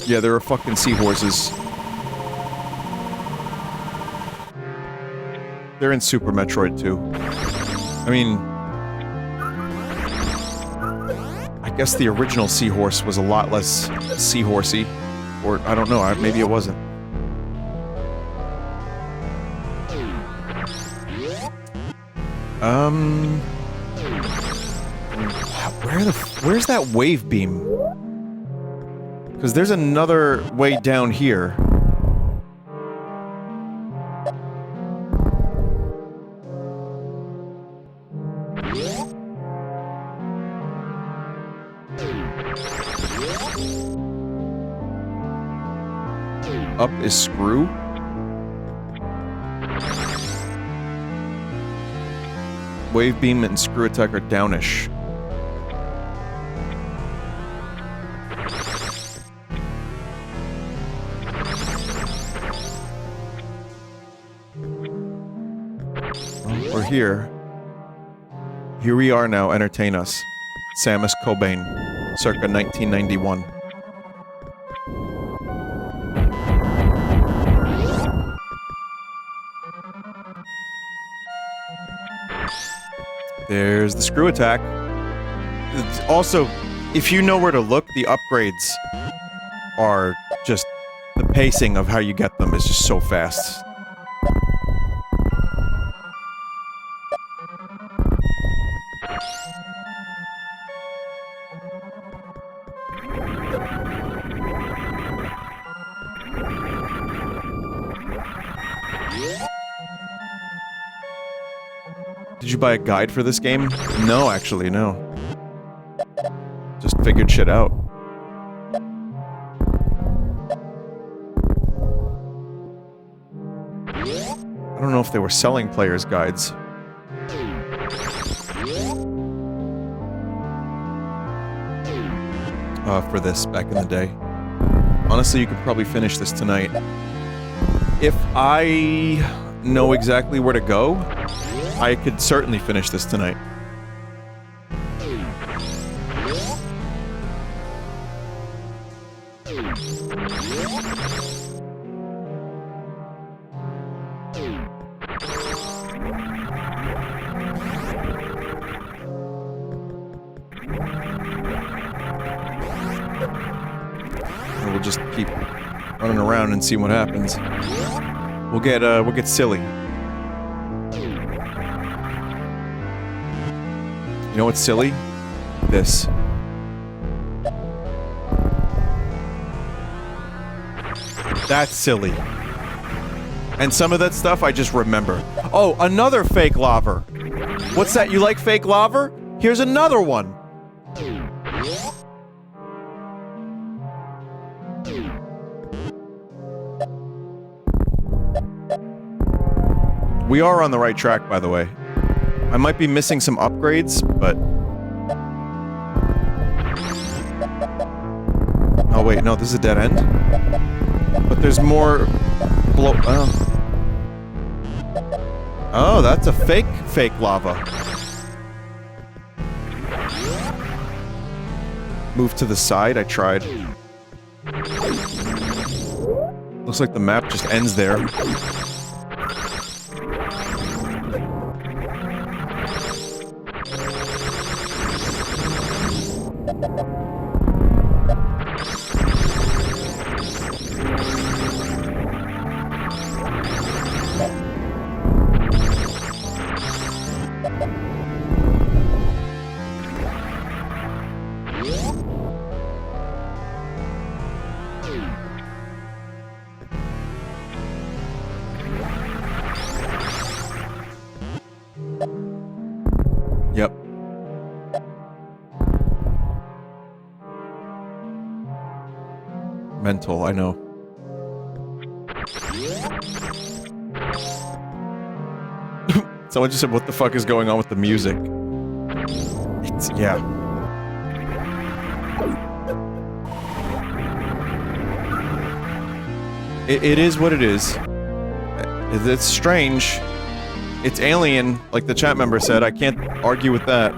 A: Yeah, there are fucking seahorses. They're in Super Metroid too. I mean... I guess the original seahorse was a lot less seahorsey. Or, I don't know, maybe it wasn't. Where's that wave beam? Because there's another way down here. Up is screw. Wave beam and screw attack are downish. Well, we're here. Here we are now, entertain us. Samus Cobain, circa 1991. There's the screw attack. Also, if you know where to look, the upgrades are just... the pacing of how you get them is just so fast. Did you buy a guide for this game? No, actually, no. Just figured shit out. I don't know if they were selling players' guides. For this back in the day. Honestly, you could probably finish this tonight. If I know exactly where to go, I could certainly finish this tonight. We'll just keep running around and see what happens. We'll get silly. You know what's silly? This. That's silly. And some of that stuff I just remember. Oh, another fake lava. What's that? You like fake lava? Here's another one. We are on the right track, by the way. I might be missing some upgrades, but... Oh wait, no, this is a dead end? But there's more... Oh, that's a fake lava. Move to the side, I tried. Looks like the map just ends there. Yep. Mental, I know. Someone just said, what the fuck is going on with the music? It's, yeah. It is what it is. It's strange. It's alien, like the chat member said. I can't argue with that.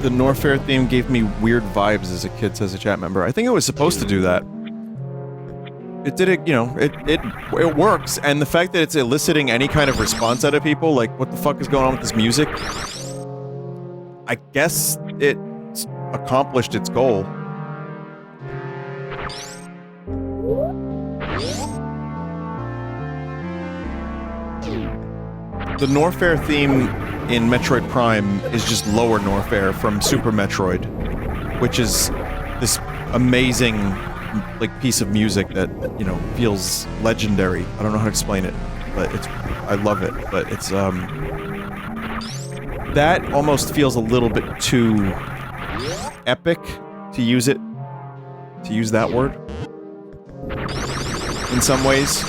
A: The Norfair theme gave me weird vibes as a kid, says a chat member. I think it was supposed to do that. It did it, you know, it works, and the fact that it's eliciting any kind of response out of people, like, what the fuck is going on with this music? I guess it accomplished its goal. The Norfair theme in Metroid Prime is just lower Norfair from Super Metroid, which is this amazing, like, piece of music that, you know, feels legendary. I don't know how to explain it, but it's... I love it, but it's, that almost feels a little bit too epic to use it, to use that word, in some ways.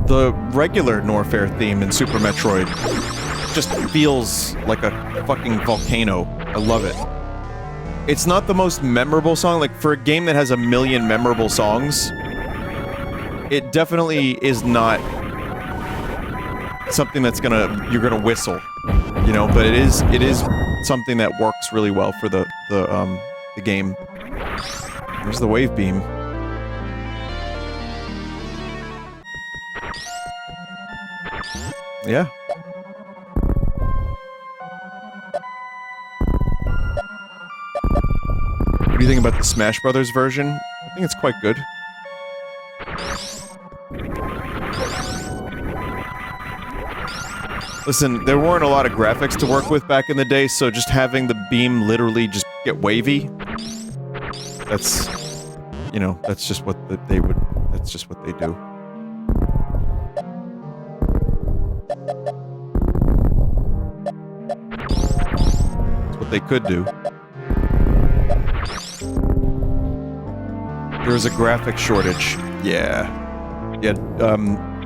A: The regular Norfair theme in Super Metroid just feels like a fucking volcano. I love it. It's not the most memorable song, like, for a game that has 1 million memorable songs, it definitely is not something that's you're gonna whistle, you know. But it is something that works really well for the game. There's the wave beam. Yeah. What do you think about the Smash Brothers version? I think it's quite good. Listen, there weren't a lot of graphics to work with back in the day, so just having the beam literally just get wavy, that's, you know, that's just what that's just what they do. That's what they could do. There was a graphic shortage. Yeah. Yeah,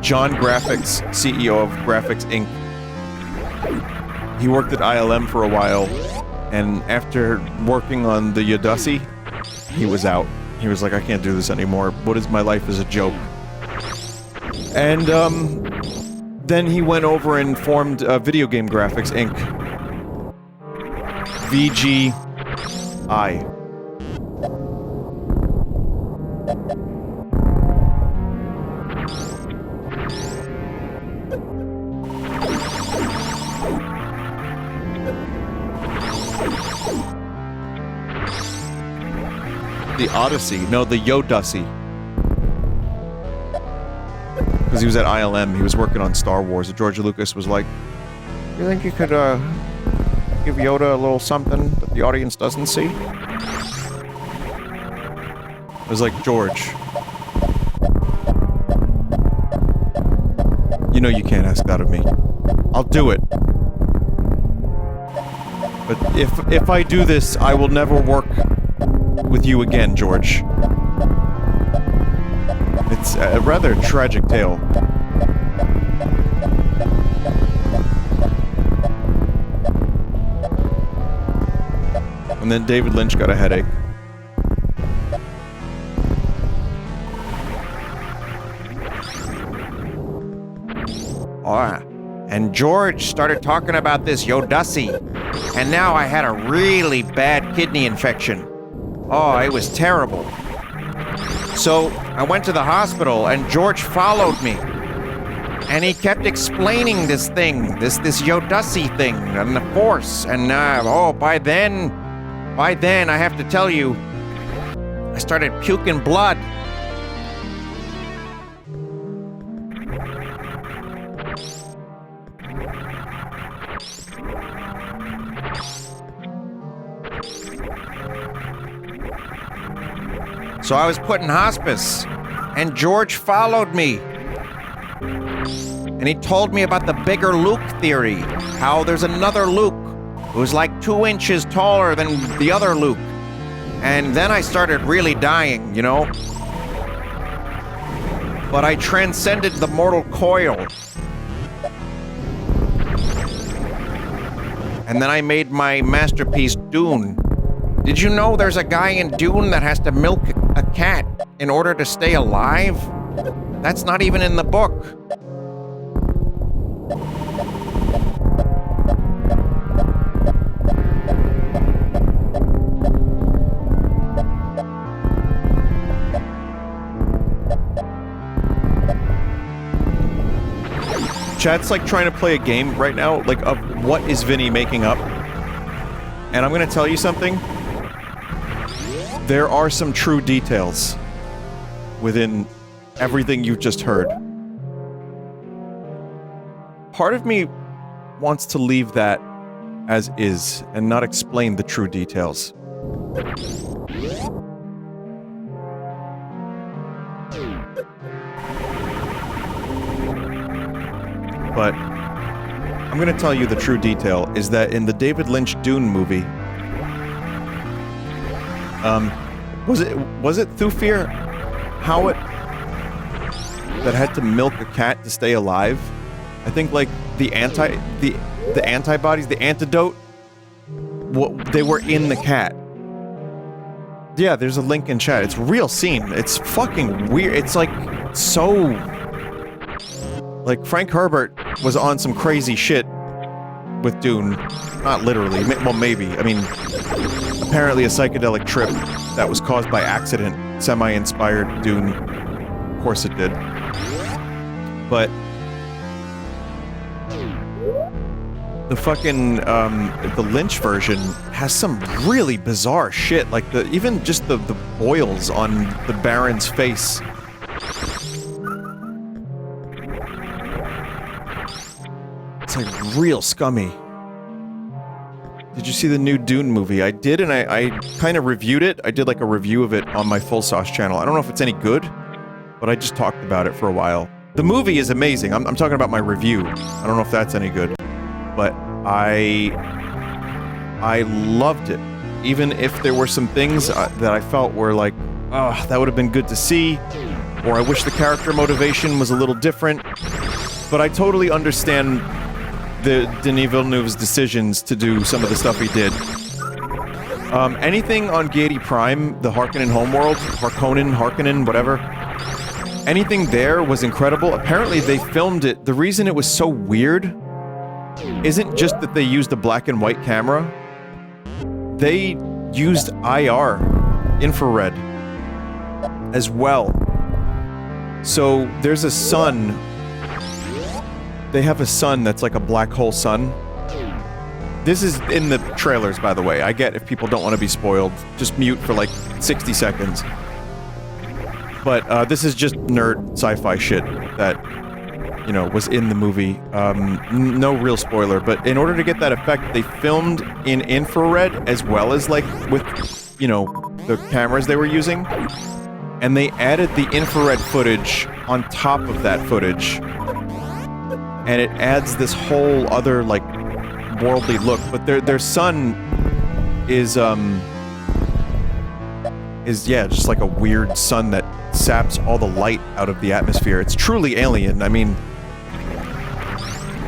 A: John Graphics, CEO of Graphics Inc. He worked at ILM for a while, and after working on the Yodassi, he was out. He was like, I can't do this anymore. What is my life as a joke? And, then he went over and formed Video Game Graphics Inc. VGI. The Odyssey. No, the Yodassi. Because he was at ILM, he was working on Star Wars. George Lucas was like, you think you could, give Yoda a little something that the audience doesn't see? I was like, George. You know you can't ask that of me. I'll do it. But if I do this, I will never work with you again, George. It's a rather tragic tale. And then David Lynch got a headache.
B: Oh, and George started talking about this Yodassi, and now I had a really bad kidney infection. Oh, it was terrible. So I went to the hospital, and George followed me. And he kept explaining this thing, this Yodassi thing, and the Force. And by then, I have to tell you, I started puking blood. So I was put in hospice, and George followed me. And he told me about the bigger Luke theory, how there's another Luke who's like 2 inches taller than the other Luke. And then I started really dying, you know? But I transcended the mortal coil. And then I made my masterpiece, Dune. Did you know there's a guy in Dune that has to milk a cat in order to stay alive? That's not even in the book.
A: Chat's like trying to play a game right now, like of what is Vinny making up? And I'm gonna tell you something. There are some true details within everything you've just heard. Part of me wants to leave that as is and not explain the true details. But I'm gonna tell you the true detail is that in the David Lynch Dune movie, was it Thufir Howard that had to milk a cat to stay alive? I think like the antibodies, the antidote, they were in the cat. Yeah, there's a link in chat. It's a real scene. It's fucking weird. It's like so, like Frank Herbert was on some crazy shit with Dune. Not literally. Well, maybe. I mean, apparently a psychedelic trip that was caused by accident semi-inspired Dune. Of course it did. But the fucking, the Lynch version has some really bizarre shit. Like, even just the boils on the Baron's face. It's like real scummy. Did you see the new Dune movie? I did, and I kind of reviewed it. I did like a review of it on my Full Sauce channel. I don't know if it's any good, but I just talked about it for a while. The movie is amazing. I'm talking about my review. I don't know if that's any good, but I loved it. Even if there were some things that I felt were like, oh, that would have been good to see, or I wish the character motivation was a little different. But I totally understand Denis Villeneuve's decisions to do some of the stuff he did. Anything on Gaiety Prime, the Harkonnen homeworld, Harkonnen, whatever, anything there was incredible. Apparently they filmed it. The reason it was so weird isn't just that they used a black and white camera. They used IR, infrared, as well. So there's a sun. They have a sun that's like a black hole sun. This is in the trailers, by the way. I get if people don't want to be spoiled. Just mute for like 60 seconds. But this is just nerd sci-fi shit that, you know, was in the movie. No real spoiler, but in order to get that effect, they filmed in infrared as well as like with, you know, the cameras they were using. And they added the infrared footage on top of that footage. And it adds this whole other, like, worldly look. But their sun is, yeah, just like a weird sun that saps all the light out of the atmosphere. It's truly alien. I mean,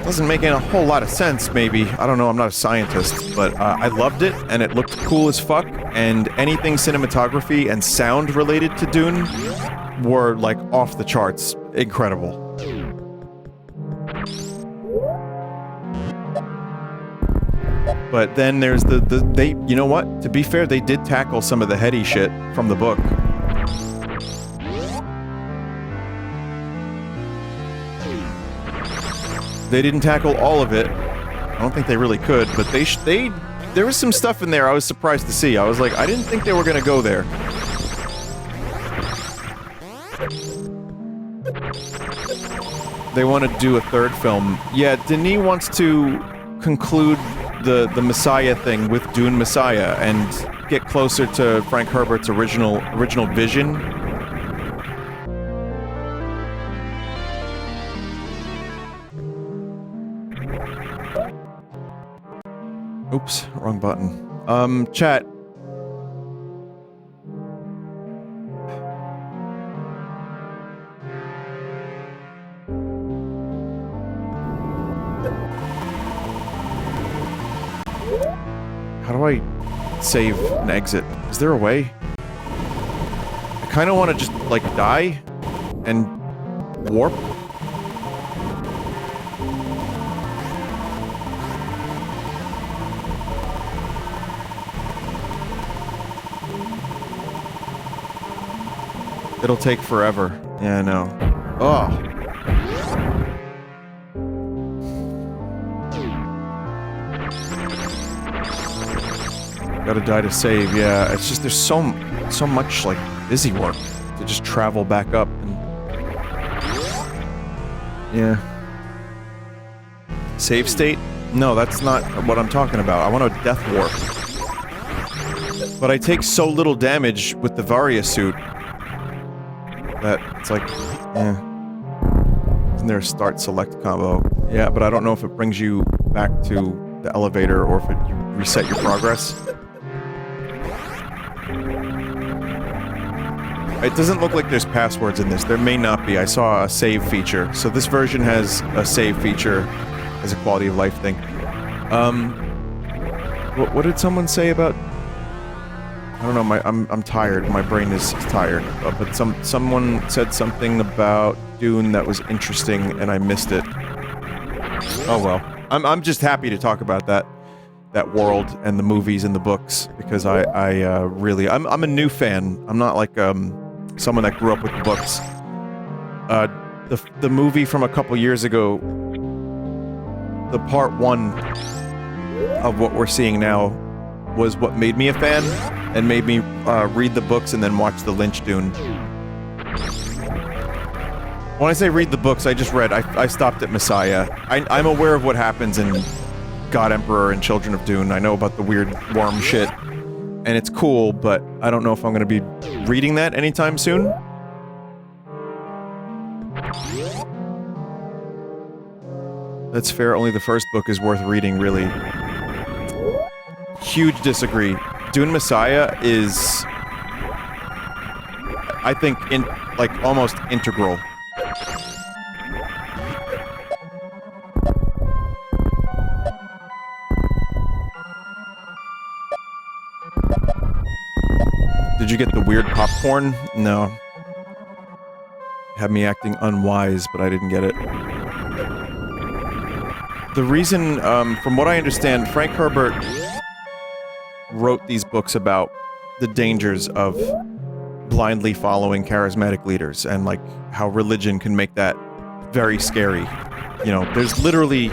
A: doesn't make a whole lot of sense, maybe. I don't know, I'm not a scientist. But I loved it, and it looked cool as fuck. And anything cinematography and sound related to Dune were, like, off the charts. Incredible. But then there's they, you know what? To be fair, they did tackle some of the heady shit from the book. They didn't tackle all of it. I don't think they really could, but there was some stuff in there I was surprised to see. I was like, I didn't think they were gonna go there. They want to do a third film. Yeah, Denis wants to conclude the Messiah thing with Dune Messiah and get closer to Frank Herbert's original vision. Oops, wrong button. Chat. How do I save and exit? Is there a way? I kind of want to just, like, die and warp. It'll take forever. Yeah, I know. Oh. Gotta die to save, yeah. It's just there's so much, like, busy work to just travel back up and... Yeah. Save state? No, that's not what I'm talking about. I want a death warp. But I take so little damage with the Varia suit that it's like, Isn't there a start select combo? Yeah, but I don't know if it brings you back to the elevator or if you reset your progress. It doesn't look like there's passwords in this. There may not be. I saw a save feature. So this version has a save feature as a quality of life thing. What did someone say about... I don't know, I'm tired. My brain is tired. But someone said something about Dune that was interesting and I missed it. Oh well. I'm just happy to talk about that world and the movies and the books because I really I'm a new fan. I'm not like someone that grew up with the books. The movie from a couple years ago, the part 1 of what we're seeing now was what made me a fan and made me read the books and then watch the Lynch Dune. When I say read the books, I just read. I stopped at Messiah. I'm aware of what happens in God Emperor and Children of Dune. I know about the weird worm shit, and it's cool, but I don't know if I'm going to be reading that anytime soon. That's fair. Only the first book is worth reading, really. Huge disagree. Dune Messiah is, I think, almost integral. Did you get the weird popcorn? No. Had me acting unwise, but I didn't get it. The reason, from what I understand, Frank Herbert wrote these books about the dangers of blindly following charismatic leaders and, like, how religion can make that very scary. You know, there's literally,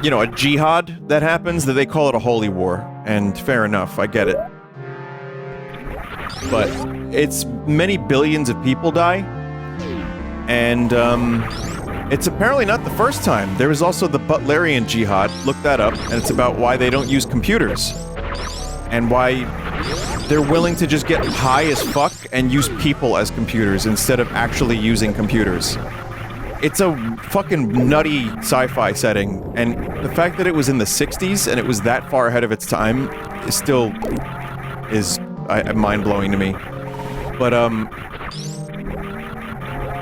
A: you know, a jihad that happens that they call it a holy war, and fair enough, I get it. But it's many billions of people die, and, it's apparently not the first time. There was also the Butlerian Jihad, look that up, and it's about why they don't use computers. And why they're willing to just get high as fuck and use people as computers instead of actually using computers. It's a fucking nutty sci-fi setting, and the fact that it was in the 60s and it was that far ahead of its time is still mind-blowing to me. But,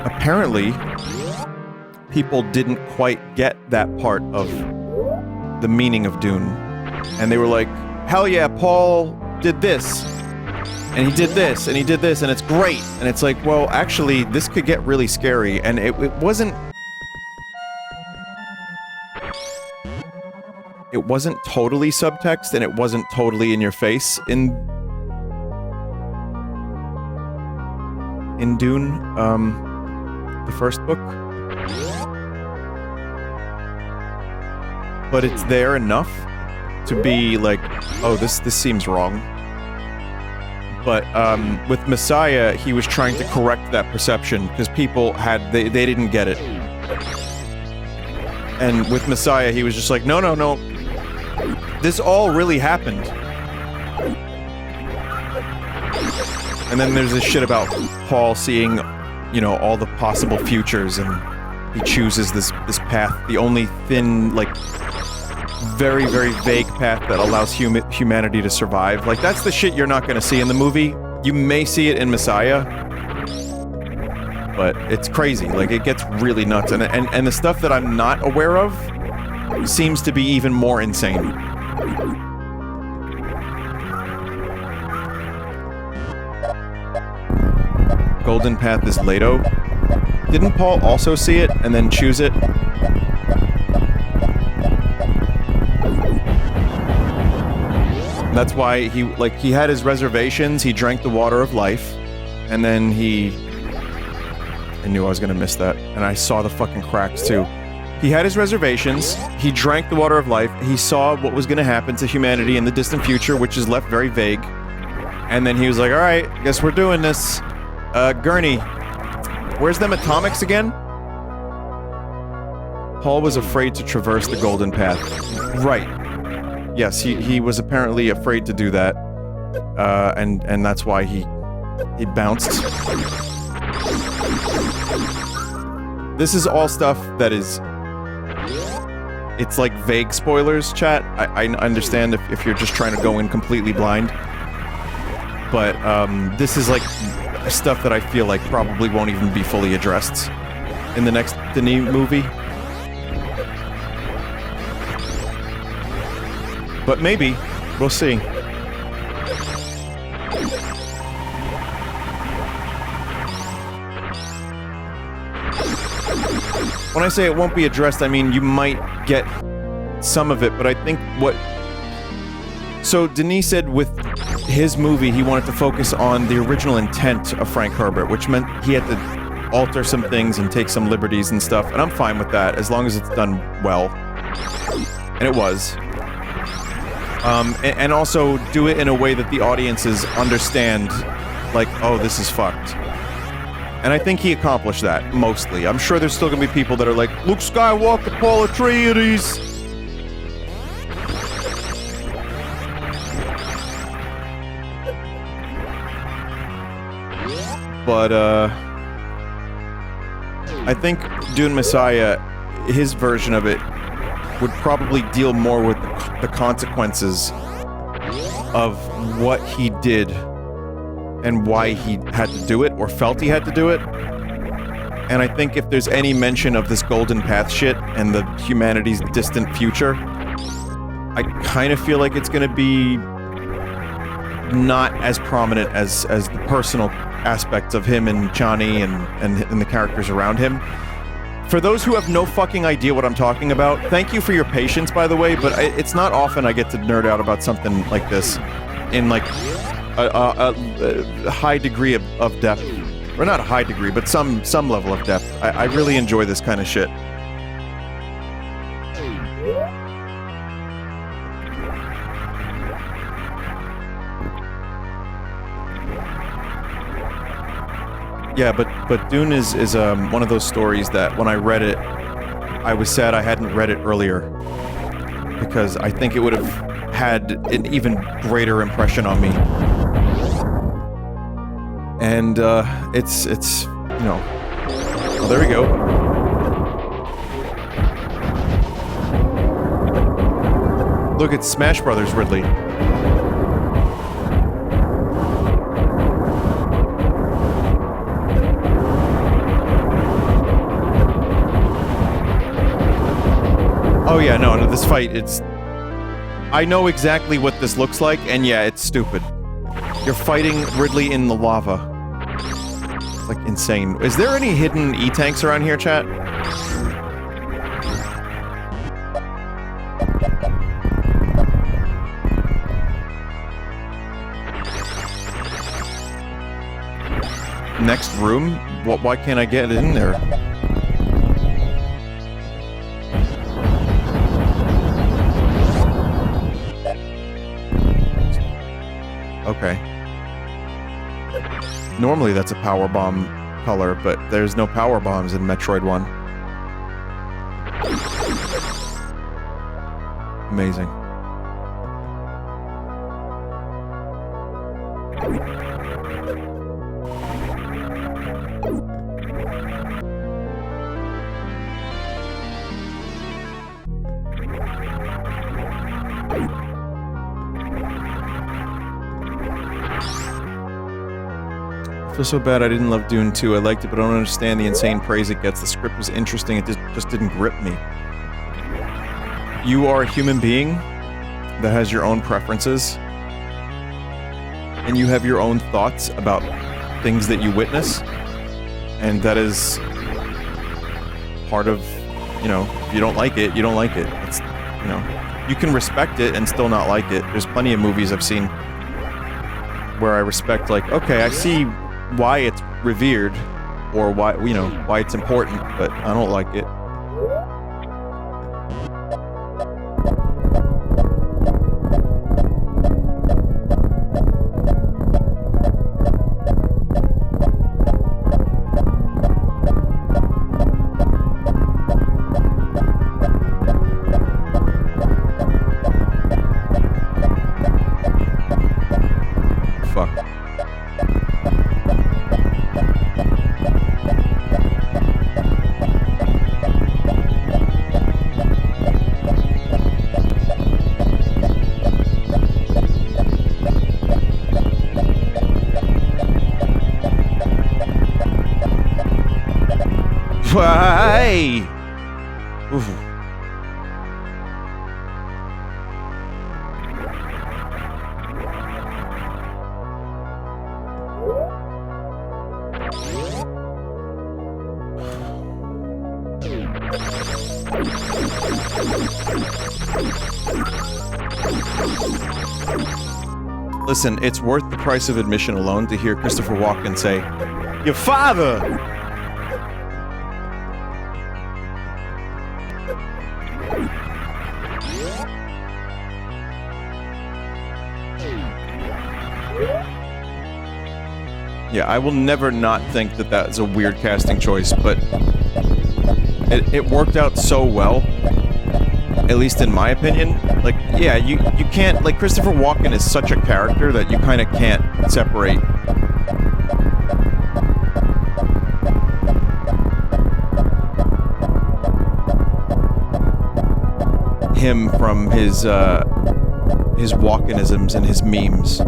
A: apparently people didn't quite get that part of the meaning of Dune. And they were like, hell yeah, Paul did this, and he did this, and he did this, and it's great. And it's like, well, actually, this could get really scary, and it wasn't... It wasn't totally subtext, and it wasn't totally in your face in Dune, the first book. But it's there enough to be like, oh, this seems wrong. But with Messiah, he was trying to correct that perception because people they didn't get it. And with Messiah, he was just like, no, this all really happened. And then there's this shit about Paul seeing, you know, all the possible futures, and he chooses this path, the only thin, like, very, very vague path that allows humanity to survive. Like, that's the shit you're not gonna see in the movie. You may see it in Messiah, but it's crazy. Like, it gets really nuts. And the stuff that I'm not aware of seems to be even more insane. Golden Path is Leto. Didn't Paul also see it and then choose it? That's why he had his reservations, he drank the water of life, and then I knew I was gonna miss that, and I saw the fucking cracks too. He had his reservations, he drank the water of life, he saw what was gonna happen to humanity in the distant future, which is left very vague, and then he was like, alright, guess we're doing this. Gurney, where's them atomics again? Paul was afraid to traverse the Golden Path. Right. Yes, he was apparently afraid to do that. And that's why he bounced. This is all stuff that is... It's like vague spoilers, chat. I understand if you're just trying to go in completely blind. But, this is like stuff that I feel like probably won't even be fully addressed in the next Denis movie. But maybe. We'll see. when I say it won't be addressed, I mean you might get some of it, but I think what... So Denis said with his movie, he wanted to focus on the original intent of Frank Herbert, which meant he had to alter some things and take some liberties and stuff, and I'm fine with that, as long as it's done well. And it was. And also do it in a way that the audiences understand, like, oh, this is fucked. And I think he accomplished that, mostly. I'm sure there's still gonna be people that are like, Luke Skywalker, Paul Atreides! But, I think Dune Messiah, his version of it, would probably deal more with the consequences of what he did and why he had to do it, or felt he had to do it. And I think if there's any mention of this Golden Path shit and the humanity's distant future, I kind of feel like it's gonna be not as prominent as the personal aspects of him and Johnny and the characters around him. For those who have no fucking idea what I'm talking about, thank you for your patience, by the way, but it's not often I get to nerd out about something like this in, like, a high degree of depth. Or not a high degree, but some level of depth. I really enjoy this kind of shit. Yeah, but Dune is one of those stories that when I read it, I was sad I hadn't read it earlier, because I think it would have had an even greater impression on me. And it's you know, well, there we go. Look, it's Smash Brothers Ridley. Oh yeah, no, this fight, it's... I know exactly what this looks like, and yeah, it's stupid. You're fighting Ridley in the lava. It's like insane. Is there any hidden E-tanks around here, chat? Next room? Why can't I get in there? Okay. Normally that's a power bomb color, but there's no power bombs in Metroid 1. Amazing. I feel so bad I didn't love Dune 2. I liked it, but I don't understand the insane praise it gets. The script was interesting, it just didn't grip me. You are a human being that has your own preferences, and you have your own thoughts about things that you witness, and that is part of, you know, if you don't like it, you don't like it. It's, you know, you can respect it and still not like it. There's plenty of movies I've seen where I respect, like, okay, I see why it's revered, or why, you know, why it's important, but I don't like it. Why? Oof. Listen, it's worth the price of admission alone to hear Christopher Walken say, "Your father!" Yeah, I will never not think that that's a weird casting choice, but it worked out so well. At least in my opinion. Like, yeah, you can't, like, Christopher Walken is such a character that you kind of can't separate him from his Walkenisms and his memes.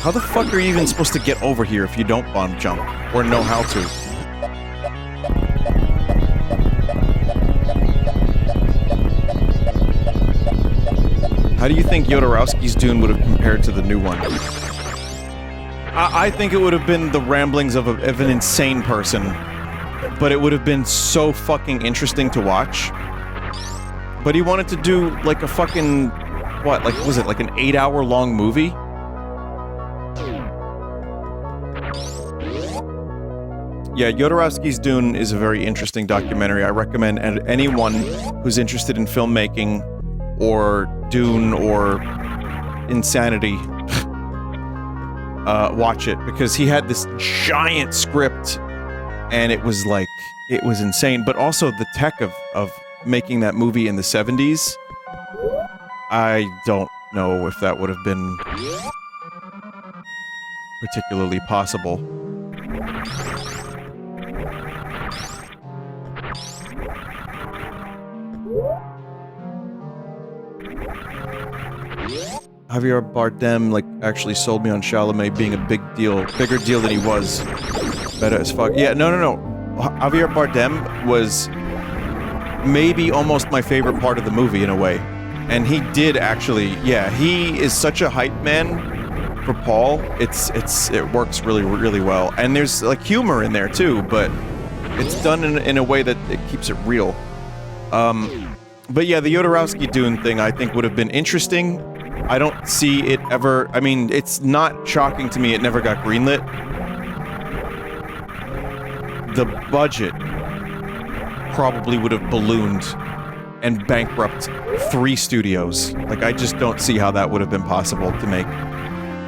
A: How the fuck are you even supposed to get over here if you don't bomb jump? Or know how to? How do you think Jodorowsky's Dune would have compared to the new one? I think it would have been the ramblings of an insane person. But it would have been so fucking interesting to watch. But he wanted to do, like, a fucking... What, like, was it like an 8-hour-long movie? Yeah, Jodorowsky's Dune is a very interesting documentary. I recommend anyone who's interested in filmmaking or Dune or insanity watch it, because he had this giant script and it was like, it was insane. But also the tech of making that movie in the 70s, I don't know if that would have been particularly possible. Javier Bardem, like, actually sold me on Chalamet being a bigger deal than he was. Better as fuck. Yeah, no. Javier Bardem was maybe almost my favorite part of the movie in a way. And he did actually, yeah, he is such a hype man for Paul. It works really, really well. And there's, like, humor in there too, but it's done in a way that it keeps it real. But yeah, the Jodorowsky Dune thing I think would have been interesting. I don't see it ever... I mean, it's not shocking to me it never got greenlit. The budget probably would have ballooned and bankrupt 3 studios. Like, I just don't see how that would have been possible to make.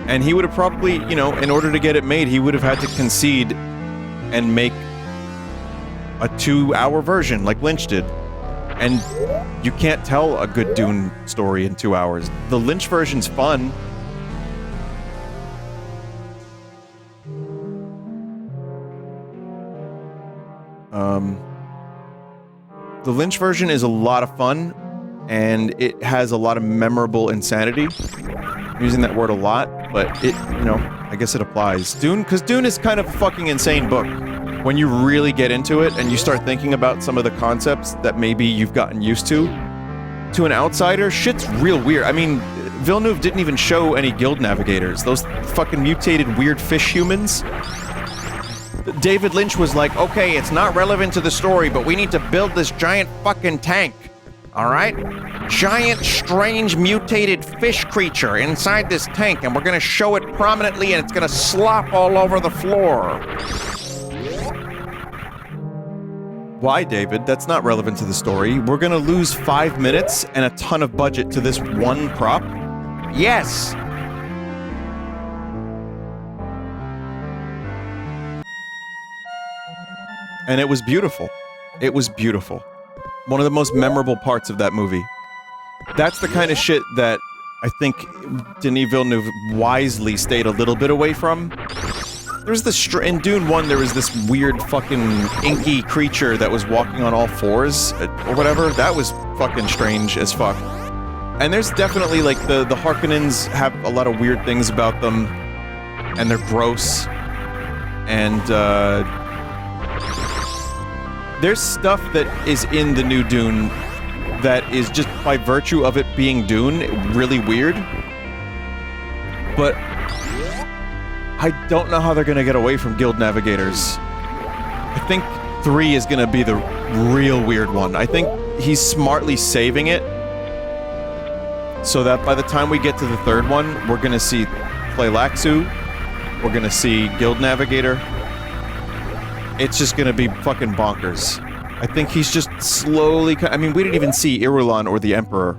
A: And he would have probably, you know, in order to get it made, he would have had to concede and make a 2-hour version like Lynch did. And you can't tell a good Dune story in 2 hours. The Lynch version's fun. The Lynch version is a lot of fun, and it has a lot of memorable insanity. I'm using that word a lot, but it, you know, I guess it applies. Dune, because Dune is kind of a fucking insane book. When you really get into it and you start thinking about some of the concepts that maybe you've gotten used to an outsider, shit's real weird. I mean, Villeneuve didn't even show any guild navigators. Those fucking mutated weird fish humans. David Lynch was like, okay, it's not relevant to the story, but we need to build this giant fucking tank. Alright? Giant, strange, mutated fish creature inside this tank, and we're gonna show it prominently, and it's gonna slop all over the floor. Why, David? That's not relevant to the story. We're gonna lose 5 minutes and a ton of budget to this one prop? Yes! And it was beautiful. It was beautiful. One of the most memorable parts of that movie. That's the kind of shit that I think Denis Villeneuve wisely stayed a little bit away from. There's this in Dune 1, there was this weird fucking inky creature that was walking on all fours, or whatever. That was fucking strange as fuck. And there's definitely, like, the Harkonnens have a lot of weird things about them, and they're gross. And, there's stuff that is in the new Dune that is just by virtue of it being Dune, really weird. But I don't know how they're gonna get away from guild navigators. I think 3 is gonna be the real weird one. I think he's smartly saving it so that by the time we get to the 3rd one, we're gonna see Tleilaxu, we're gonna see guild navigator. It's just gonna be fucking bonkers. I think he's just slowly... I mean, we didn't even see Irulan or the Emperor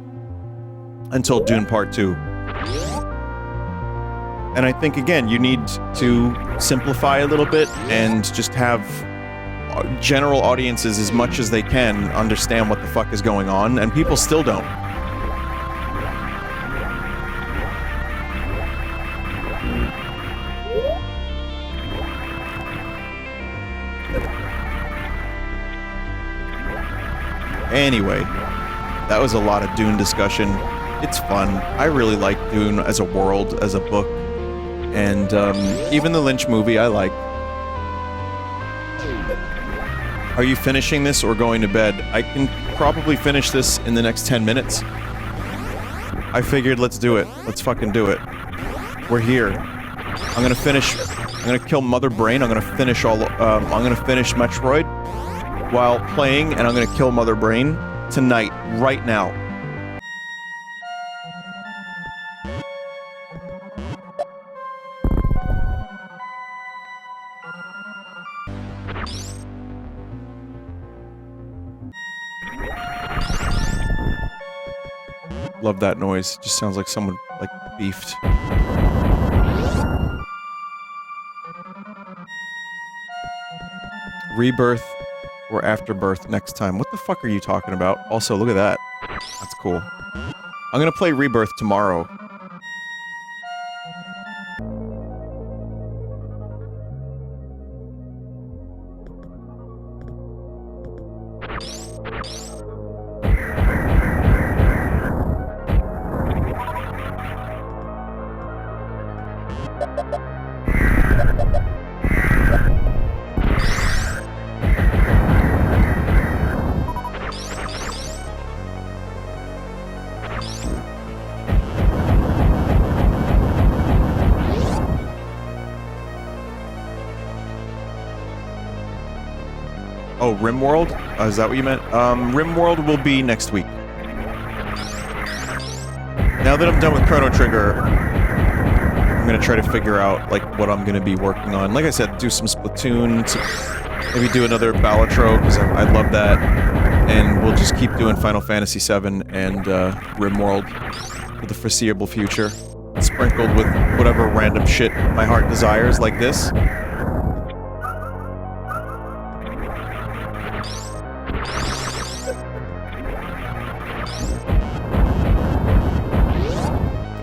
A: until Dune Part 2. And I think, again, you need to simplify a little bit and just have general audiences, as much as they can, understand what the fuck is going on, and people still don't. Anyway, that was a lot of Dune discussion. It's fun. I really like Dune as a world, as a book. And even the Lynch movie I like. Are you finishing this or going to bed? I can probably finish this in the next 10 minutes. I figured, let's do it. Let's fucking do it. We're here. I'm gonna finish... I'm gonna kill Mother Brain. I'm gonna finish Metroid while playing, and I'm gonna kill Mother Brain tonight, right now. Love that noise. Just sounds like someone, like, beefed. Rebirth or Afterbirth next time. What the fuck are you talking about? Also, look at that. That's cool. I'm gonna play Rebirth tomorrow. Oh, RimWorld? Is that what you meant? RimWorld will be next week. Now that I'm done with Chrono Trigger, I'm gonna try to figure out, like, what I'm gonna be working on. Like I said, do some Splatoon, maybe do another Balatro, because I love that. And we'll just keep doing Final Fantasy VII and RimWorld for the foreseeable future. Sprinkled with whatever random shit my heart desires, like this.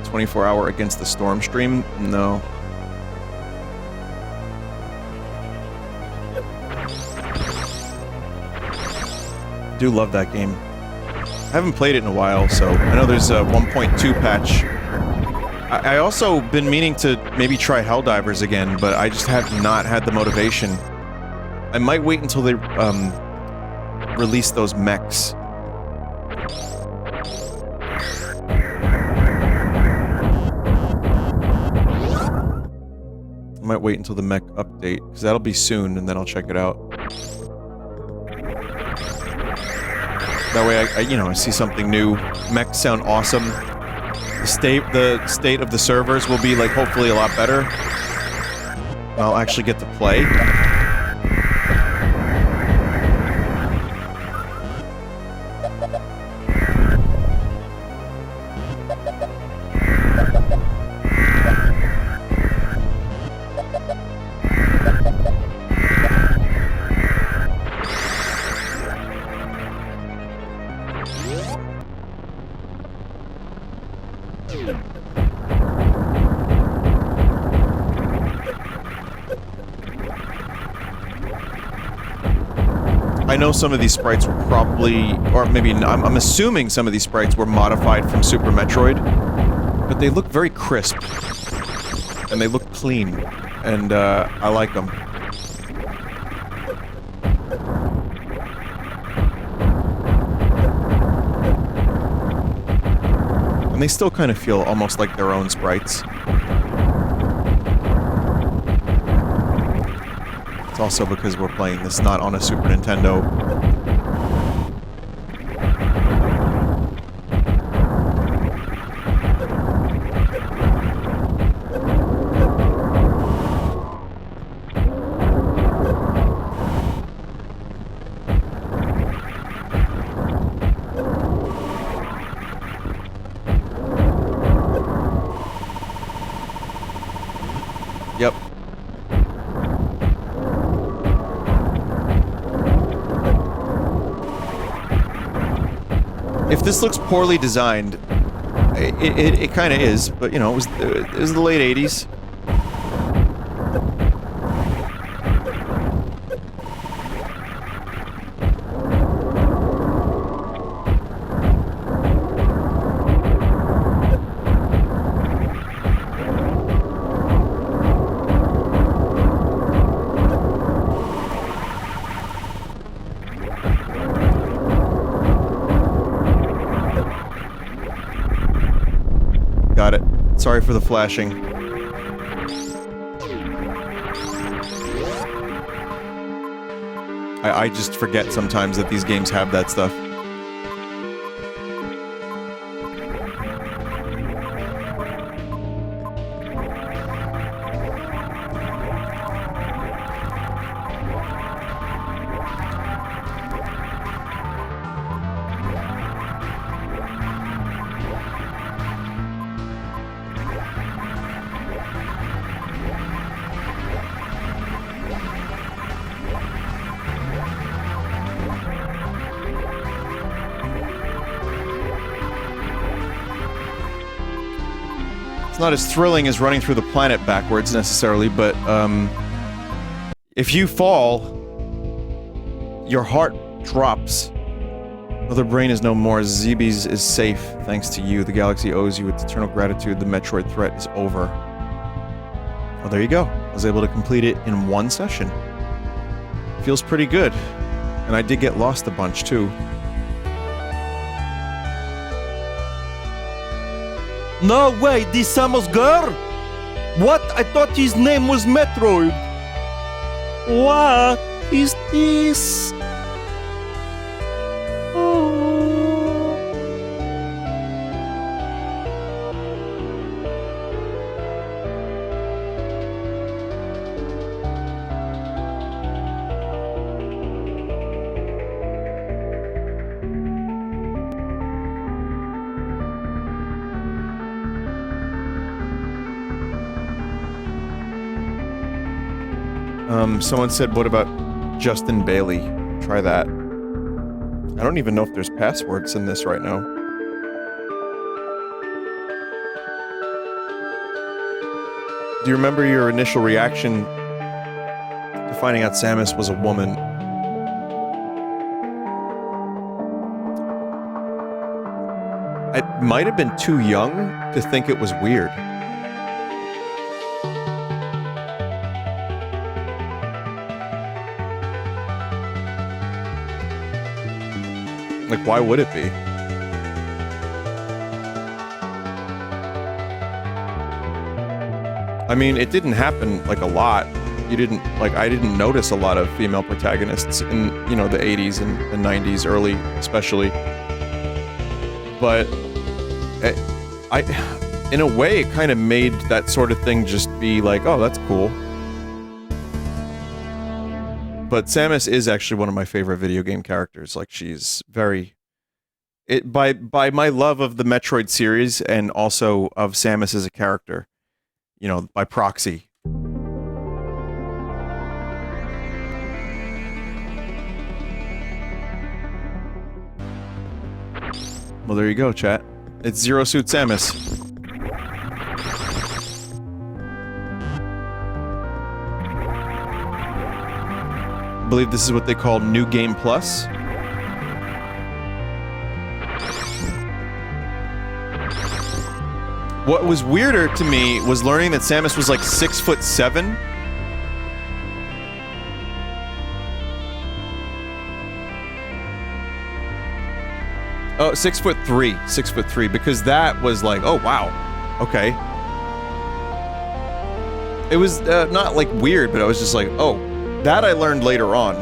A: 24-hour Against the Storm stream? No. Do love that game. I haven't played it in a while, so I know there's a 1.2 patch. I also been meaning to maybe try Helldivers again, but I just have not had the motivation. I might wait until they release those mechs. I might wait until the mech update, because that'll be soon, and then I'll check it out. That way, I see something new. Mechs sound awesome. The state of the servers will be, like, hopefully a lot better. I'll actually get to play. I know some of these sprites were probably, or maybe I'm assuming some of these sprites were modified from Super Metroid, but they look very crisp, and they look clean, and I like them. And they still kind of feel almost like their own sprites. It's also because we're playing this not on a Super Nintendo. Yep. If this looks poorly designed, it kind of is, but you know, it was the late 80s. Got it. Sorry for the flashing. I just forget sometimes that these games have that stuff. It's not as thrilling as running through the planet backwards, necessarily, but, if you fall, your heart drops. Mother Brain is no more. Zebes is safe, thanks to you. The galaxy owes you its eternal gratitude. The Metroid threat is over. Well, there you go. I was able to complete it in one session. Feels pretty good. And I did get lost a bunch, too.
C: No way, this Samus girl? What? I thought his name was Metroid. What is this?
A: Someone said, what about Justin Bailey? Try that. I don't even know if there's passwords in this right now. Do you remember your initial reaction to finding out Samus was a woman? I might have been too young to think it was weird. Like, why would it be? I mean, it didn't happen, like, a lot. You didn't, like, I didn't notice a lot of female protagonists in, you know, the 80s and the 90s, early especially. But, in a way, it kind of made that sort of thing just be like, oh, that's cool. But Samus is actually one of my favorite video game characters. Like, she's very... by my love of the Metroid series, and also of Samus as a character, you know, by proxy. Well, there you go, chat. It's Zero Suit Samus. believe this is what they call New Game Plus. What was weirder to me was learning that Samus was like 6'7". Oh, 6'3", 6'3", because that was like, oh wow, okay. It was not like weird, but I was just like, oh, that I learned later on.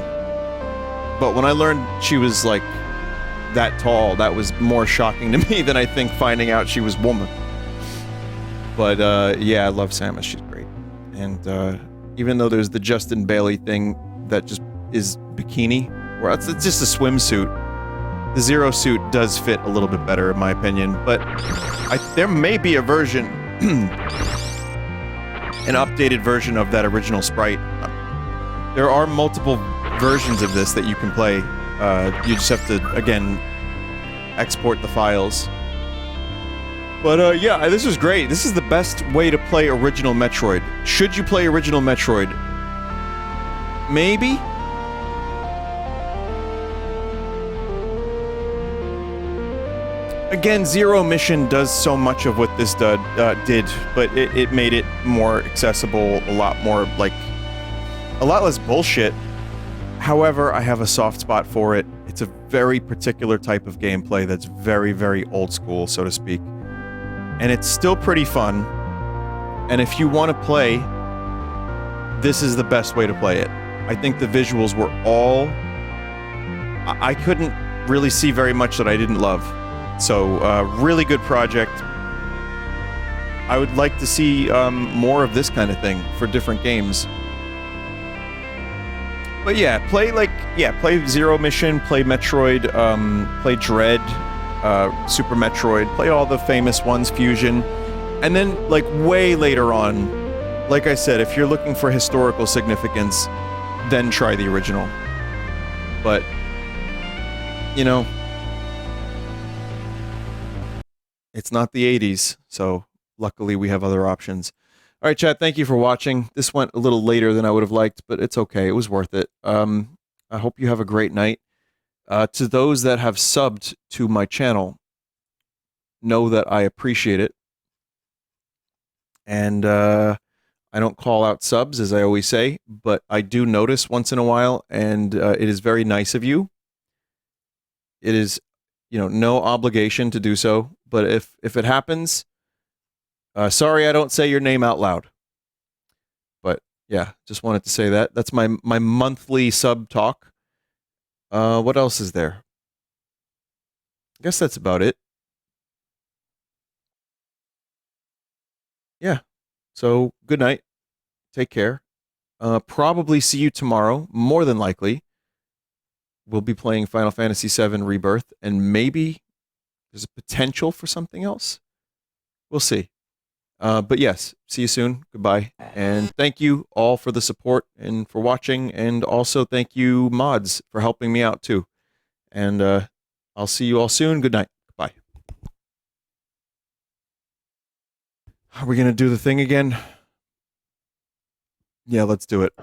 A: But when I learned she was like that tall, that was more shocking to me than I think finding out she was woman. But yeah, I love Samus, she's great. And even though there's the Justin Bailey thing that just is bikini, or it's just a swimsuit, the Zero suit does fit a little bit better in my opinion, but there may be a version, an updated version of that original sprite. There are multiple versions of this that you can play. You just have to, again, export the files. But yeah, this was great. This is the best way to play original Metroid. Should you play original Metroid? Maybe? Again, Zero Mission does so much of what this did, but it made it more accessible, a lot more, like, a lot less bullshit. However, I have a soft spot for it. It's a very particular type of gameplay that's very, very old school, so to speak. And it's still pretty fun. And if you want to play, this is the best way to play it. I think the visuals were all... I couldn't really see very much that I didn't love. So, really good project. I would like to see more of this kind of thing for different games. But yeah, play Zero Mission, play Metroid, play Dread, Super Metroid, play all the famous ones, Fusion, and then, like, way later on, like I said, if you're looking for historical significance, then try the original. But, you know, it's not the 80s, so luckily we have other options. All right, chat, thank you for watching. This went a little later than I would have liked, but it's okay. It was worth it. I hope you have a great night. To those that have subbed to my channel, know that I appreciate it. And I don't call out subs, as I always say, but I do notice once in a while, and it is very nice of you. It is, you know, no obligation to do so, but if it happens, sorry I don't say your name out loud. But yeah, just wanted to say that. That's my monthly sub talk. What else is there? I guess that's about it. Yeah. So, good night. Take care. Probably see you tomorrow, more than likely. We'll be playing Final Fantasy VII Rebirth, and maybe there's a potential for something else. We'll see. But yes, see you soon. Goodbye. And thank you all for the support and for watching. And also thank you, mods, for helping me out too. And I'll see you all soon. Good night. Bye. Are we going to do the thing again? Yeah, let's do it.